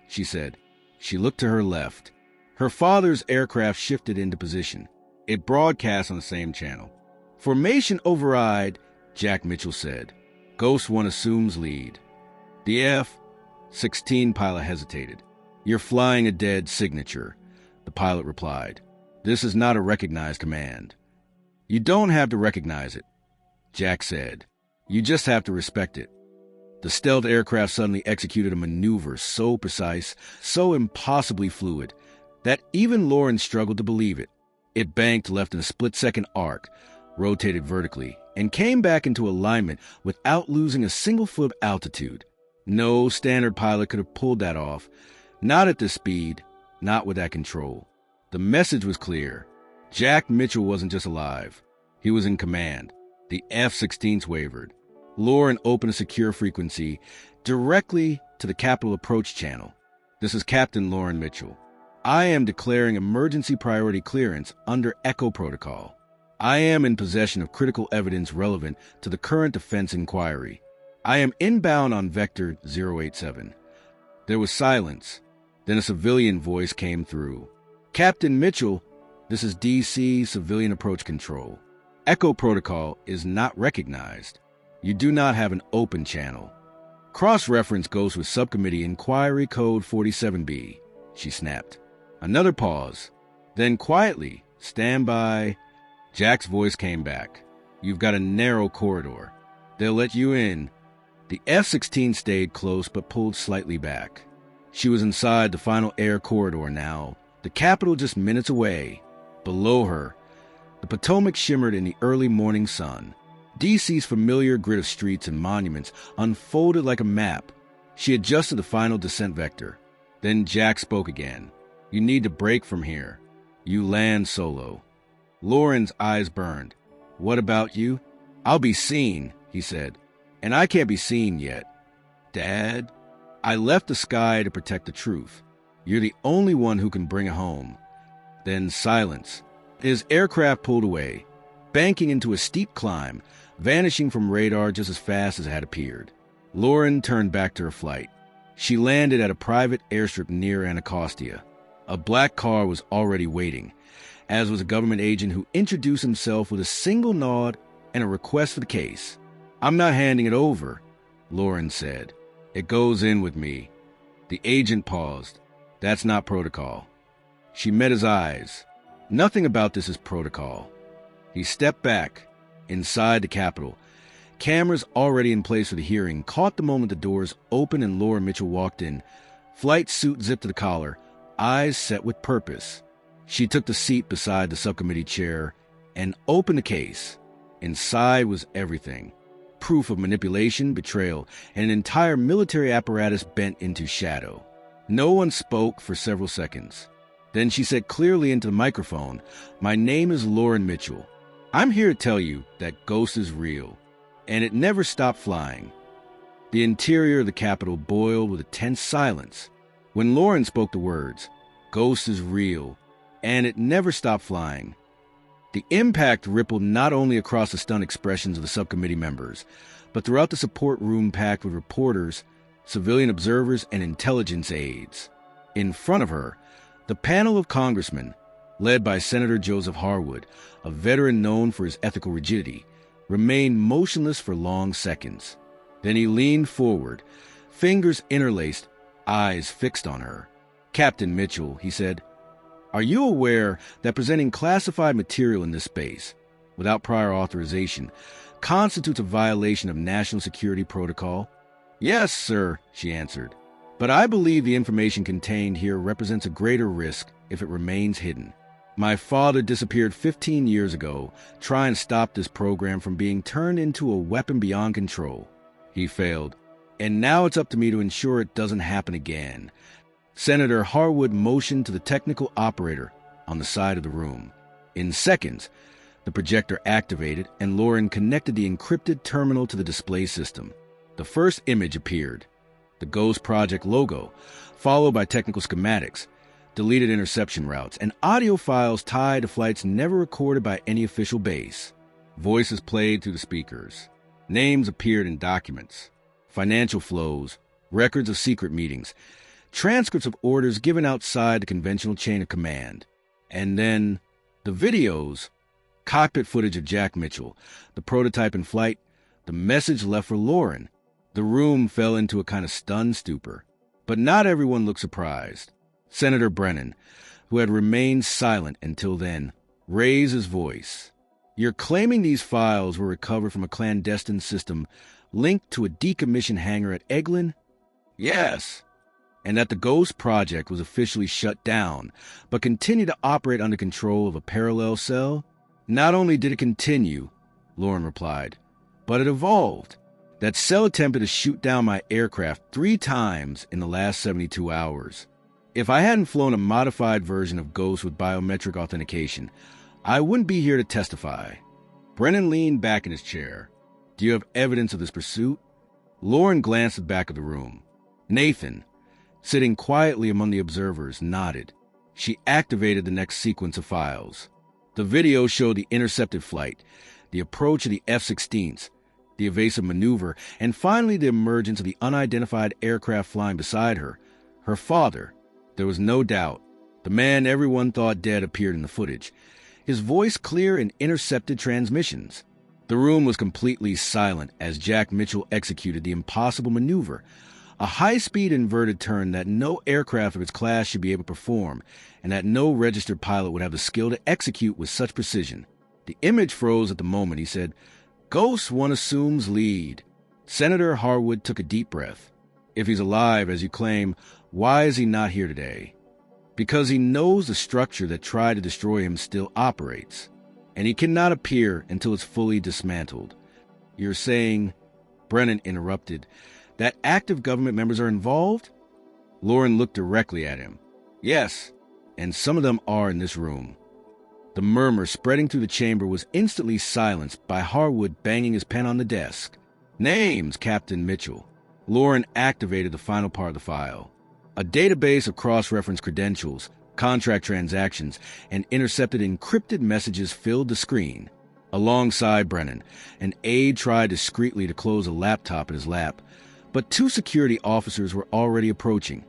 she said. She looked to her left. Her father's aircraft shifted into position. It broadcast on the same channel. Formation override, Jack Mitchell said. Ghost 1 assumes lead. The F-16 pilot hesitated. You're flying a dead signature, the pilot replied. This is not a recognized command. You don't have to recognize it, Jack said. You just have to respect it. The stealth aircraft suddenly executed a maneuver so precise, so impossibly fluid, that even Lauren struggled to believe it. It banked left in a split-second arc, rotated vertically, and came back into alignment without losing a single foot of altitude. No standard pilot could have pulled that off. Not at this speed, not with that control. The message was clear. Jack Mitchell wasn't just alive. He was in command. The F-16s wavered. Lauren opened a secure frequency directly to the Capital Approach channel. This is Captain Lauren Mitchell. I am declaring emergency priority clearance under Echo Protocol. I am in possession of critical evidence relevant to the current defense inquiry. I am inbound on Vector 087. There was silence. Then a civilian voice came through. Captain Mitchell, this is DC Civilian Approach Control. Echo Protocol is not recognized. You do not have an open channel. Cross-reference goes with Subcommittee Inquiry Code 47B, she snapped. Another pause. Then quietly, stand by. Jack's voice came back. You've got a narrow corridor. They'll let you in. The F-16 stayed close but pulled slightly back. She was inside the final air corridor now, the capital just minutes away. Below her, the Potomac shimmered in the early morning sun. DC's familiar grid of streets and monuments unfolded like a map. She adjusted the final descent vector. Then Jack spoke again. You need to break from here. You land solo. Lauren's eyes burned. What about you? I'll be seen, he said. And I can't be seen yet. Dad? I left the sky to protect the truth. You're the only one who can bring it home. Then silence. His aircraft pulled away, banking into a steep climb, vanishing from radar just as fast as it had appeared. Lauren turned back to her flight. She landed at a private airstrip near Anacostia. A black car was already waiting, as was a government agent who introduced himself with a single nod and a request for the case. I'm not handing it over, Lauren said. It goes in with me. The agent paused. That's not protocol. She met his eyes. Nothing about this is protocol. He stepped back, inside the Capitol, Cameras already in place for the hearing caught the moment the doors opened and Lauren Mitchell walked in, flight suit zipped to the collar, eyes set with purpose. She took the seat beside the subcommittee chair and opened the case. Inside was everything. Proof of manipulation, betrayal, and an entire military apparatus bent into shadow. No one spoke for several seconds. Then she said clearly into the microphone, "My name is Lauren Mitchell. I'm here to tell you that Ghost is real, and it never stopped flying." The interior of the Capitol boiled with a tense silence. When Lauren spoke the words, "Ghost is real, and it never stopped flying," the impact rippled not only across the stunned expressions of the subcommittee members, but throughout the support room packed with reporters, civilian observers, and intelligence aides. In front of her, the panel of congressmen, led by Senator Joseph Harwood, a veteran known for his ethical rigidity, remained motionless for long seconds. Then he leaned forward, fingers interlaced, eyes fixed on her. "Captain Mitchell," he said, "are you aware that presenting classified material in this space, without prior authorization, constitutes a violation of national security protocol?" "Yes, sir," she answered. "But I believe the information contained here represents a greater risk if it remains hidden. My father disappeared 15 years ago, trying to stop this program from being turned into a weapon beyond control. He failed, and now it's up to me to ensure it doesn't happen again." Senator Harwood motioned to the technical operator on the side of the room. In seconds, the projector activated and Lauren connected the encrypted terminal to the display system. The first image appeared, the Ghost Project logo, followed by technical schematics, deleted interception routes, and audio files tied to flights never recorded by any official base. Voices played through the speakers. Names appeared in documents, financial flows, records of secret meetings, transcripts of orders given outside the conventional chain of command. And then the videos, cockpit footage of Jack Mitchell, the prototype in flight, the message left for Lauren. The room fell into a kind of stunned stupor. But not everyone looked surprised. Senator Brennan, who had remained silent until then, raised his voice. "You're claiming these files were recovered from a clandestine system linked to a decommissioned hangar at Eglin?" "Yes." "And that the Ghost Project was officially shut down, but continued to operate under control of a parallel cell?" "Not only did it continue," Lauren replied, "but it evolved. That cell attempted to shoot down my aircraft 3 times in the last 72 hours. If I hadn't flown a modified version of Ghost with biometric authentication, I wouldn't be here to testify." Brennan leaned back in his chair. "Do you have evidence of this pursuit?" Lauren glanced at the back of the room. Nathan, sitting quietly among the observers, nodded. She activated the next sequence of files. The video showed the intercepted flight, the approach of the F-16s, the evasive maneuver, and finally the emergence of the unidentified aircraft flying beside her. Her father. There was no doubt. The man everyone thought dead appeared in the footage, his voice clear in intercepted transmissions. The room was completely silent as Jack Mitchell executed the impossible maneuver, a high-speed inverted turn that no aircraft of its class should be able to perform, and that no registered pilot would have the skill to execute with such precision. The image froze at the moment. He said, "Ghost one assumes lead." Senator Harwood took a deep breath. "If he's alive, as you claim, why is he not here today?" "Because he knows the structure that tried to destroy him still operates, and he cannot appear until it's fully dismantled." "You're saying," Brennan interrupted, "that active government members are involved?" Lauren looked directly at him. "Yes, and some of them are in this room." The murmur spreading through the chamber was instantly silenced by Harwood banging his pen on the desk. "Names, Captain Mitchell." Lauren activated the final part of the file. A database of cross-reference credentials, contract transactions, and intercepted encrypted messages filled the screen. Alongside Brennan, an aide tried discreetly to close a laptop in his lap, but 2 security officers were already approaching,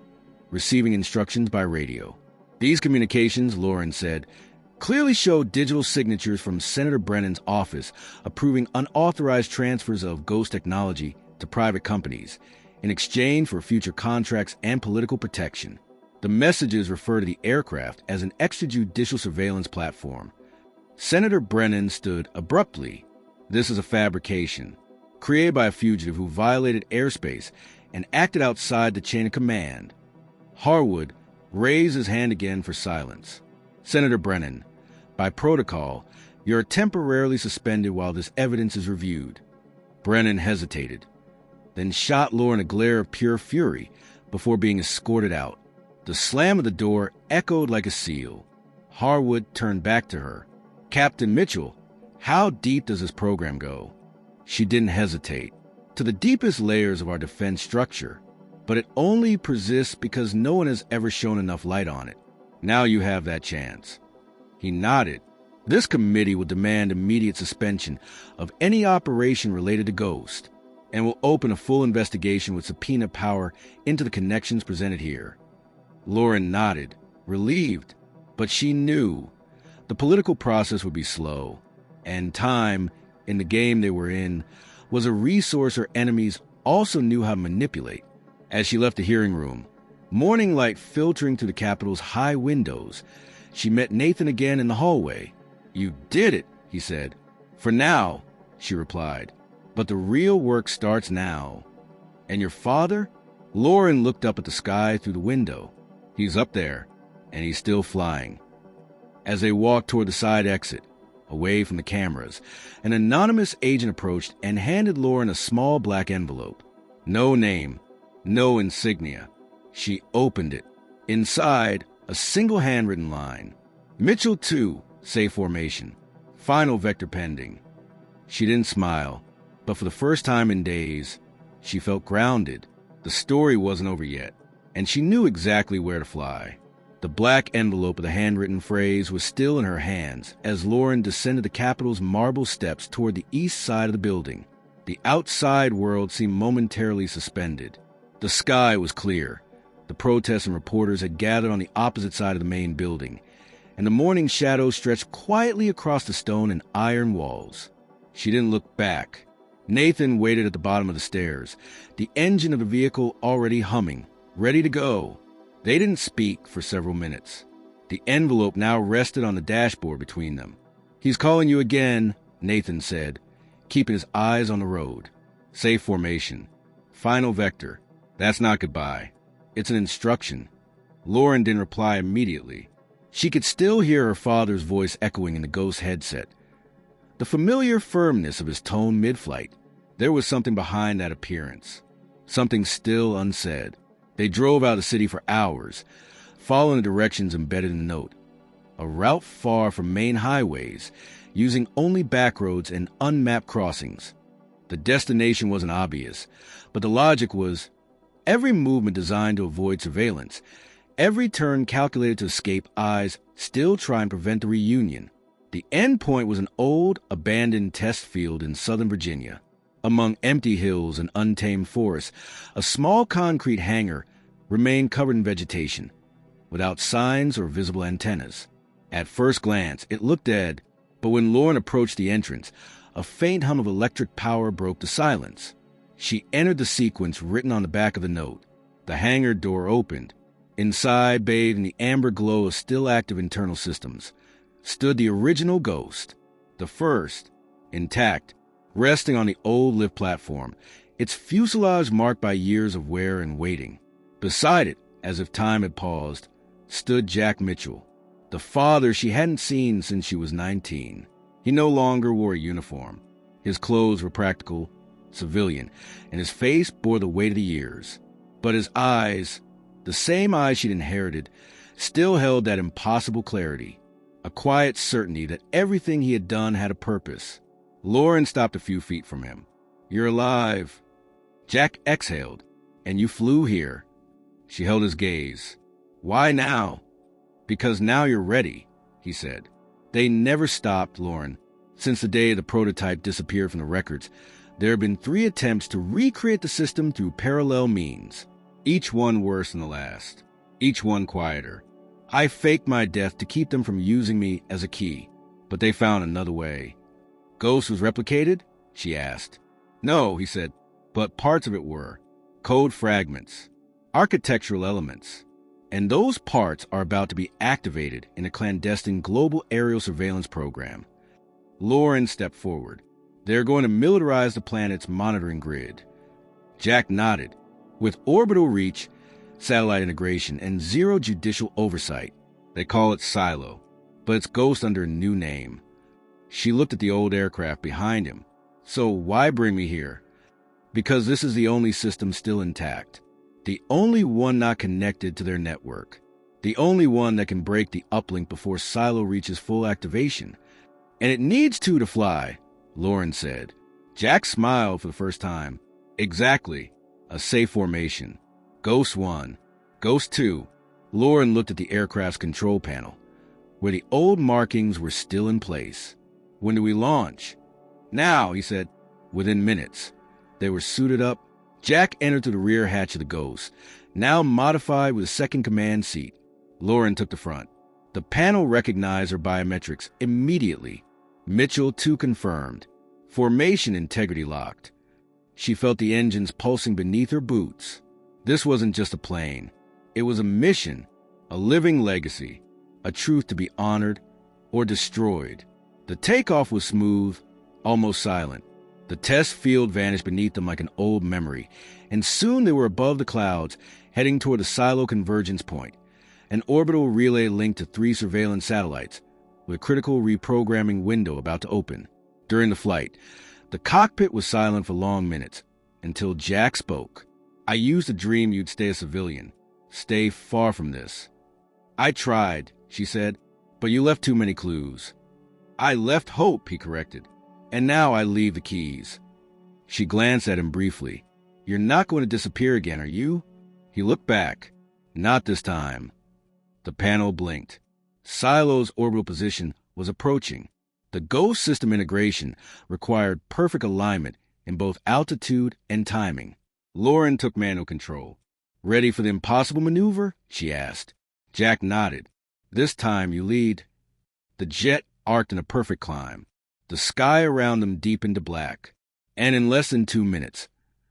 receiving instructions by radio. These communications, Lauren said, clearly showed digital signatures from Senator Brennan's office approving unauthorized transfers of Ghost technology to private companies in exchange for future contracts and political protection. The messages refer to the aircraft as an extrajudicial surveillance platform. Senator Brennan stood abruptly. "This is a fabrication." created by a fugitive who violated airspace and acted outside the chain of command. Harwood raised his hand again for silence. Senator Brennan, by protocol, you're temporarily suspended while this evidence is reviewed. Brennan hesitated, then shot Lauren a glare of pure fury before being escorted out. The slam of the door echoed like a seal. Harwood turned back to her. Captain Mitchell, how deep does this program go? She didn't hesitate. To the deepest layers of our defense structure, but it only persists because no one has ever shown enough light on it. Now you have that chance. He nodded. This committee will demand immediate suspension of any operation related to Ghost, and will open a full investigation with subpoena power into the connections presented here. Lauren nodded, relieved, but she knew the political process would be slow, and time, in the game they were in, was a resource her enemies also knew how to manipulate. As she left the hearing room, morning light filtering through the Capitol's high windows, she met Nathan again in the hallway. "You did it," he said. "For now," she replied. "But the real work starts now." "And your father?" Lauren looked up at the sky through the window. "He's up there, and he's still flying." As they walked toward the side exit, away from the cameras, an anonymous agent approached and handed Lauren a small black envelope. No name, no insignia. She opened it. Inside, a single handwritten line. "Mitchell 2, safe formation. Final vector pending." She didn't smile, but for the first time in days, she felt grounded. The story wasn't over yet, and she knew exactly where to fly. The black envelope of the handwritten phrase was still in her hands as Lauren descended the Capitol's marble steps toward the east side of the building. The outside world seemed momentarily suspended. The sky was clear. The protests and reporters had gathered on the opposite side of the main building, and the morning shadows stretched quietly across the stone and iron walls. She didn't look back. Nathan waited at the bottom of the stairs, the engine of the vehicle already humming, ready to go. They didn't speak for several minutes. The envelope now rested on the dashboard between them. "He's calling you again," Nathan said, keeping his eyes on the road. "Safe formation. Final vector. That's not goodbye. It's an instruction." Lauren didn't reply immediately. She could still hear her father's voice echoing in the Ghost headset. The familiar firmness of his tone mid-flight. There was something behind that appearance. Something still unsaid. They drove out of the city for hours, following the directions embedded in the note. A route far from main highways, using only back roads and unmapped crossings. The destination wasn't obvious, but the logic was every movement designed to avoid surveillance, every turn calculated to escape eyes still trying to prevent the reunion. The end point was an old, abandoned test field in Southern Virginia. Among empty hills and untamed forests, a small concrete hangar remained covered in vegetation, without signs or visible antennas. At first glance, it looked dead, but when Lauren approached the entrance, a faint hum of electric power broke the silence. She entered the sequence written on the back of the note. The hangar door opened. Inside, bathed in the amber glow of still active internal systems, stood the original Ghost, the first, intact, resting on the old lift platform, its fuselage marked by years of wear and waiting. Beside it, as if time had paused, stood Jack Mitchell, the father she hadn't seen since she was 19. He no longer wore a uniform. His clothes were practical, civilian, and his face bore the weight of the years. But his eyes, the same eyes she'd inherited, still held that impossible clarity, a quiet certainty that everything he had done had a purpose. Lauren stopped a few feet from him. "You're alive." Jack exhaled. "And you flew here." She held his gaze. "Why now?" "Because now you're ready," he said. They never stopped, Lauren. Since the day the prototype disappeared from the records, there have been 3 attempts to recreate the system through parallel means, each one worse than the last, each one quieter. I faked my death to keep them from using me as a key, but they found another way. "Ghost was replicated?" she asked. "No," he said, "but parts of it were. Code fragments, architectural elements. And those parts are about to be activated in a clandestine global aerial surveillance program." Lauren stepped forward. They're going to militarize the planet's monitoring grid. Jack nodded. With orbital reach, satellite integration, and zero judicial oversight. They call it Silo, but it's Ghost under a new name. She looked at the old aircraft behind him. So why bring me here? Because this is the only system still intact. The only one not connected to their network. The only one that can break the uplink before Silo reaches full activation. And it needs to fly, Lauren said. Jack smiled for the first time. Exactly. A safe formation. Ghost 1. Ghost 2. Lauren looked at the aircraft's control panel, where the old markings were still in place. When do we launch? Now, he said. Within minutes. They were suited up. Jack entered through the rear hatch of the Ghost, now modified with a second command seat. Lauren took the front. The panel recognized her biometrics immediately. Mitchell 2 confirmed. Formation integrity locked. She felt the engines pulsing beneath her boots. This wasn't just a plane. It was a mission, a living legacy, a truth to be honored or destroyed. The takeoff was smooth, almost silent. The test field vanished beneath them like an old memory, and soon they were above the clouds, heading toward the Silo convergence point, an orbital relay linked to 3 surveillance satellites, with a critical reprogramming window about to open. During the flight, the cockpit was silent for long minutes, until Jack spoke. I used to dream you'd stay a civilian, stay far from this. I tried, she said, but you left too many clues. I left hope, he corrected. And now I leave the keys. She glanced at him briefly. You're not going to disappear again, are you? He looked back. Not this time. The panel blinked. Silo's orbital position was approaching. The Ghost system integration required perfect alignment in both altitude and timing. Lauren took manual control. Ready for the impossible maneuver? She asked. Jack nodded. This time you lead. The jet arced in a perfect climb. The sky around them deepened to black, and in less than 2 minutes,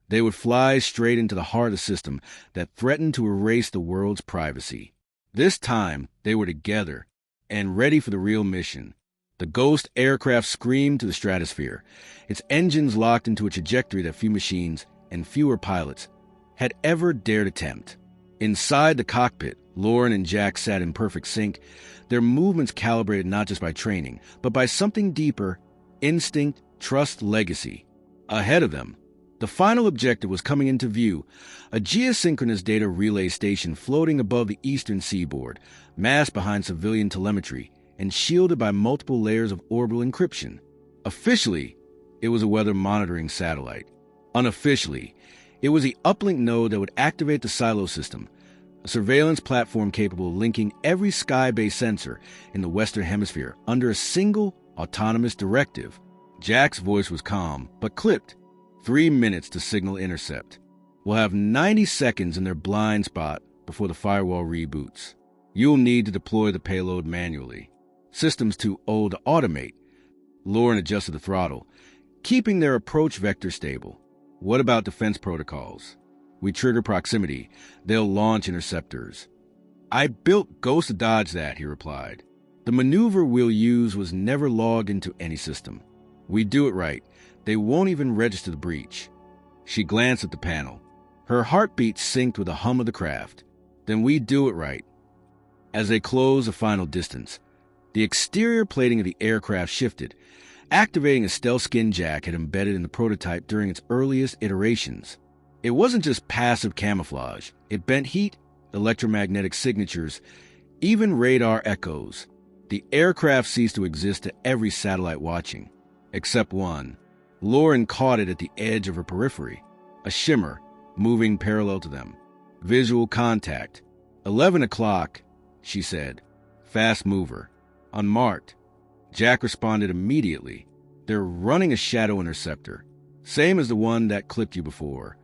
they would fly straight into the heart of the system that threatened to erase the world's privacy. This time, they were together and ready for the real mission. The Ghost aircraft screamed to the stratosphere, its engines locked into a trajectory that few machines and fewer pilots had ever dared attempt. Inside the cockpit, Lauren and Jack sat in perfect sync, their movements calibrated not just by training, but by something deeper: instinct, trust, legacy. Ahead of them, the final objective was coming into view, a geosynchronous data relay station floating above the eastern seaboard, masked behind civilian telemetry and shielded by multiple layers of orbital encryption. Officially, it was a weather monitoring satellite. Unofficially, it was the uplink node that would activate the Silo system, a surveillance platform capable of linking every sky-based sensor in the Western Hemisphere under a single autonomous directive. Jack's voice was calm, but clipped. 3 minutes to signal intercept. We'll have 90 seconds in their blind spot before the firewall reboots. You'll need to deploy the payload manually. System's too old to automate. Lauren adjusted the throttle, keeping their approach vector stable. What about defense protocols? We trigger proximity. They'll launch interceptors. I built Ghost to dodge that, he replied. The maneuver we'll use was never logged into any system. We do it right. They won't even register the breach. She glanced at the panel. Her heartbeat synced with the hum of the craft. Then we do it right. As they closed the final distance, the exterior plating of the aircraft shifted, activating a stealth skin Jack had embedded in the prototype during its earliest iterations. It wasn't just passive camouflage. It bent heat, electromagnetic signatures, even radar echoes. The aircraft ceased to exist to every satellite watching, except one. Lauren caught it at the edge of her periphery, a shimmer moving parallel to them. Visual contact. 11 o'clock, she said. Fast mover. Unmarked. Jack responded immediately. They're running a shadow interceptor, same as the one that clipped you before.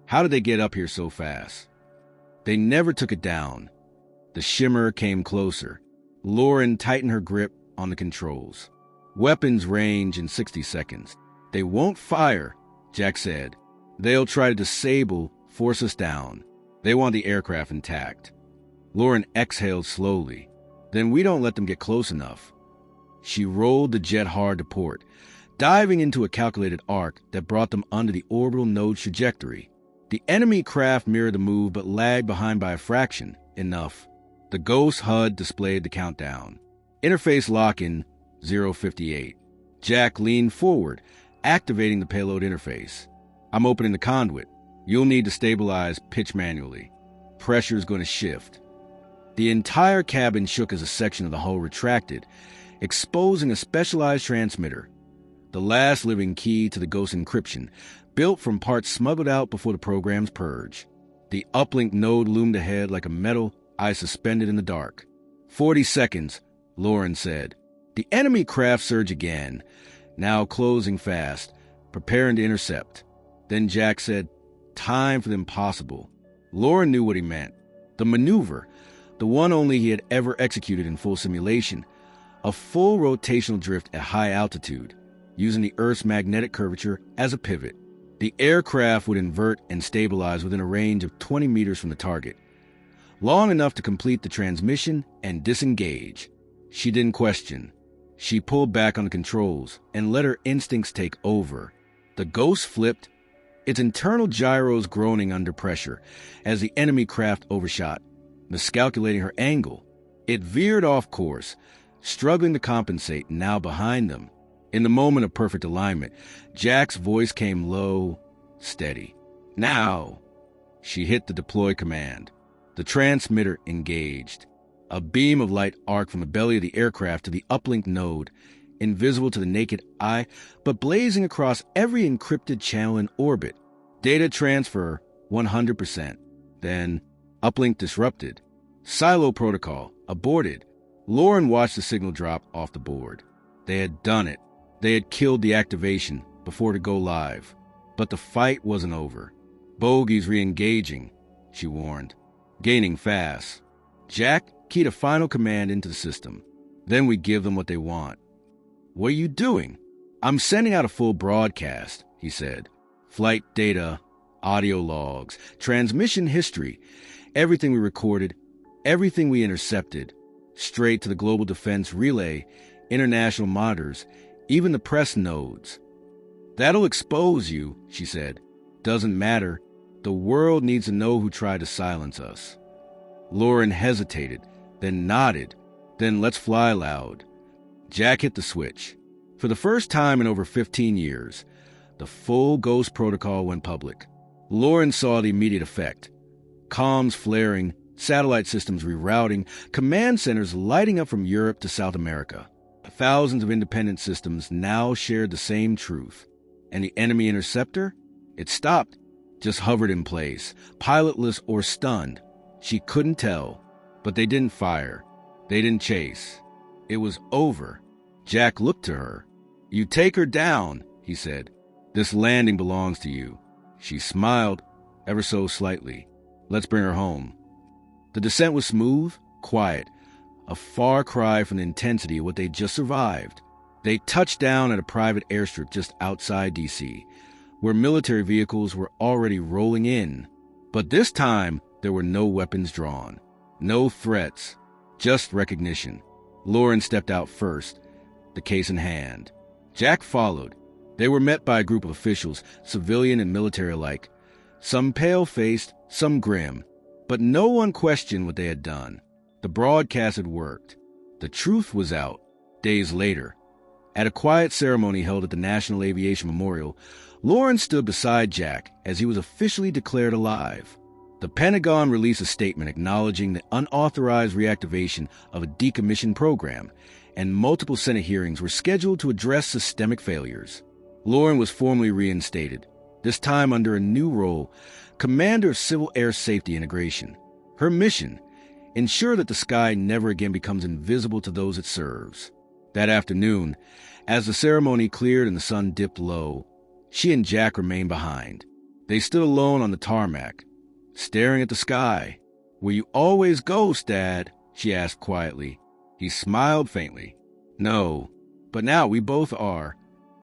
How did they get up here so fast? They never took it down. The shimmer came closer. Lauren tightened her grip on the controls. Weapons range in 60 seconds. They won't fire, Jack said. They'll try to disable, force us down. They want the aircraft intact. Lauren exhaled slowly. Then we don't let them get close enough. She rolled the jet hard to port, diving into a calculated arc that brought them under the orbital node's trajectory. The enemy craft mirrored the move but lagged behind by a fraction. Enough. The Ghost HUD displayed the countdown. Interface lock-in 058. Jack leaned forward, activating the payload interface. I'm opening the conduit. You'll need to stabilize pitch manually. Pressure's going to shift. The entire cabin shook as a section of the hull retracted, exposing a specialized transmitter, the last living key to the Ghost encryption, built from parts smuggled out before the program's purge. The uplink node loomed ahead like a metal eye suspended in the dark. 40 seconds, Lauren said. The enemy craft surged again, now closing fast, preparing to intercept. Then Jack said, time for the impossible. Lauren knew what he meant. The maneuver, the one only he had ever executed in full simulation, a full rotational drift at high altitude, using the Earth's magnetic curvature as a pivot. The aircraft would invert and stabilize within a range of 20 meters from the target, long enough to complete the transmission and disengage. She didn't question. She pulled back on the controls and let her instincts take over. The Ghost flipped, its internal gyros groaning under pressure as the enemy craft overshot, miscalculating her angle. It veered off course, struggling to compensate, now behind them. In the moment of perfect alignment, Jack's voice came low, steady. Now! She hit the deploy command. The transmitter engaged. A beam of light arced from the belly of the aircraft to the uplink node, invisible to the naked eye, but blazing across every encrypted channel in orbit. Data transfer 100%. Then, uplink disrupted. Silo protocol aborted. Lauren watched the signal drop off the board. They had done it. They had killed the activation before to go live. But the fight wasn't over. Bogies re-engaging, she warned. Gaining fast. Jack keyed a final command into the system. Then we give them what they want. What are you doing? I'm sending out a full broadcast, he said. Flight data, audio logs, transmission history, everything we recorded, everything we intercepted, straight to the Global Defense Relay, international monitors, even the press nodes. That'll expose you, she said. Doesn't matter. The world needs to know who tried to silence us. Lauren hesitated, then nodded, then let's fly loud. Jack hit the switch. For the first time in over 15 years, the full Ghost protocol went public. Lauren saw the immediate effect. Comms flaring, satellite systems rerouting, command centers lighting up from Europe to South America. Thousands of independent systems now shared the same truth. And the enemy interceptor? It stopped, just hovered in place, pilotless or stunned. She couldn't tell, but they didn't fire. They didn't chase. It was over. Jack looked to her. You take her down, he said. This landing belongs to you. She smiled, ever so slightly. Let's bring her home. The descent was smooth, quiet, a far cry from the intensity of what they'd just survived. They touched down at a private airstrip just outside D.C., where military vehicles were already rolling in. But this time, there were no weapons drawn, no threats, just recognition. Lauren stepped out first, the case in hand. Jack followed. They were met by a group of officials, civilian and military alike, some pale-faced, some grim, but no one questioned what they had done. The broadcast had worked. The truth was out. Days later, at a quiet ceremony held at the National Aviation Memorial, Lauren stood beside Jack as he was officially declared alive. The Pentagon released a statement acknowledging the unauthorized reactivation of a decommissioned program, and multiple Senate hearings were scheduled to address systemic failures. Lauren was formally reinstated, this time under a new role, Commander of Civil Air Safety Integration. Her mission: ensure that the sky never again becomes invisible to those it serves. That afternoon, as the ceremony cleared and the sun dipped low, she and Jack remained behind. They stood alone on the tarmac, staring at the sky. Will you always ghost, Dad? She asked quietly. He smiled faintly. No, but now we both are.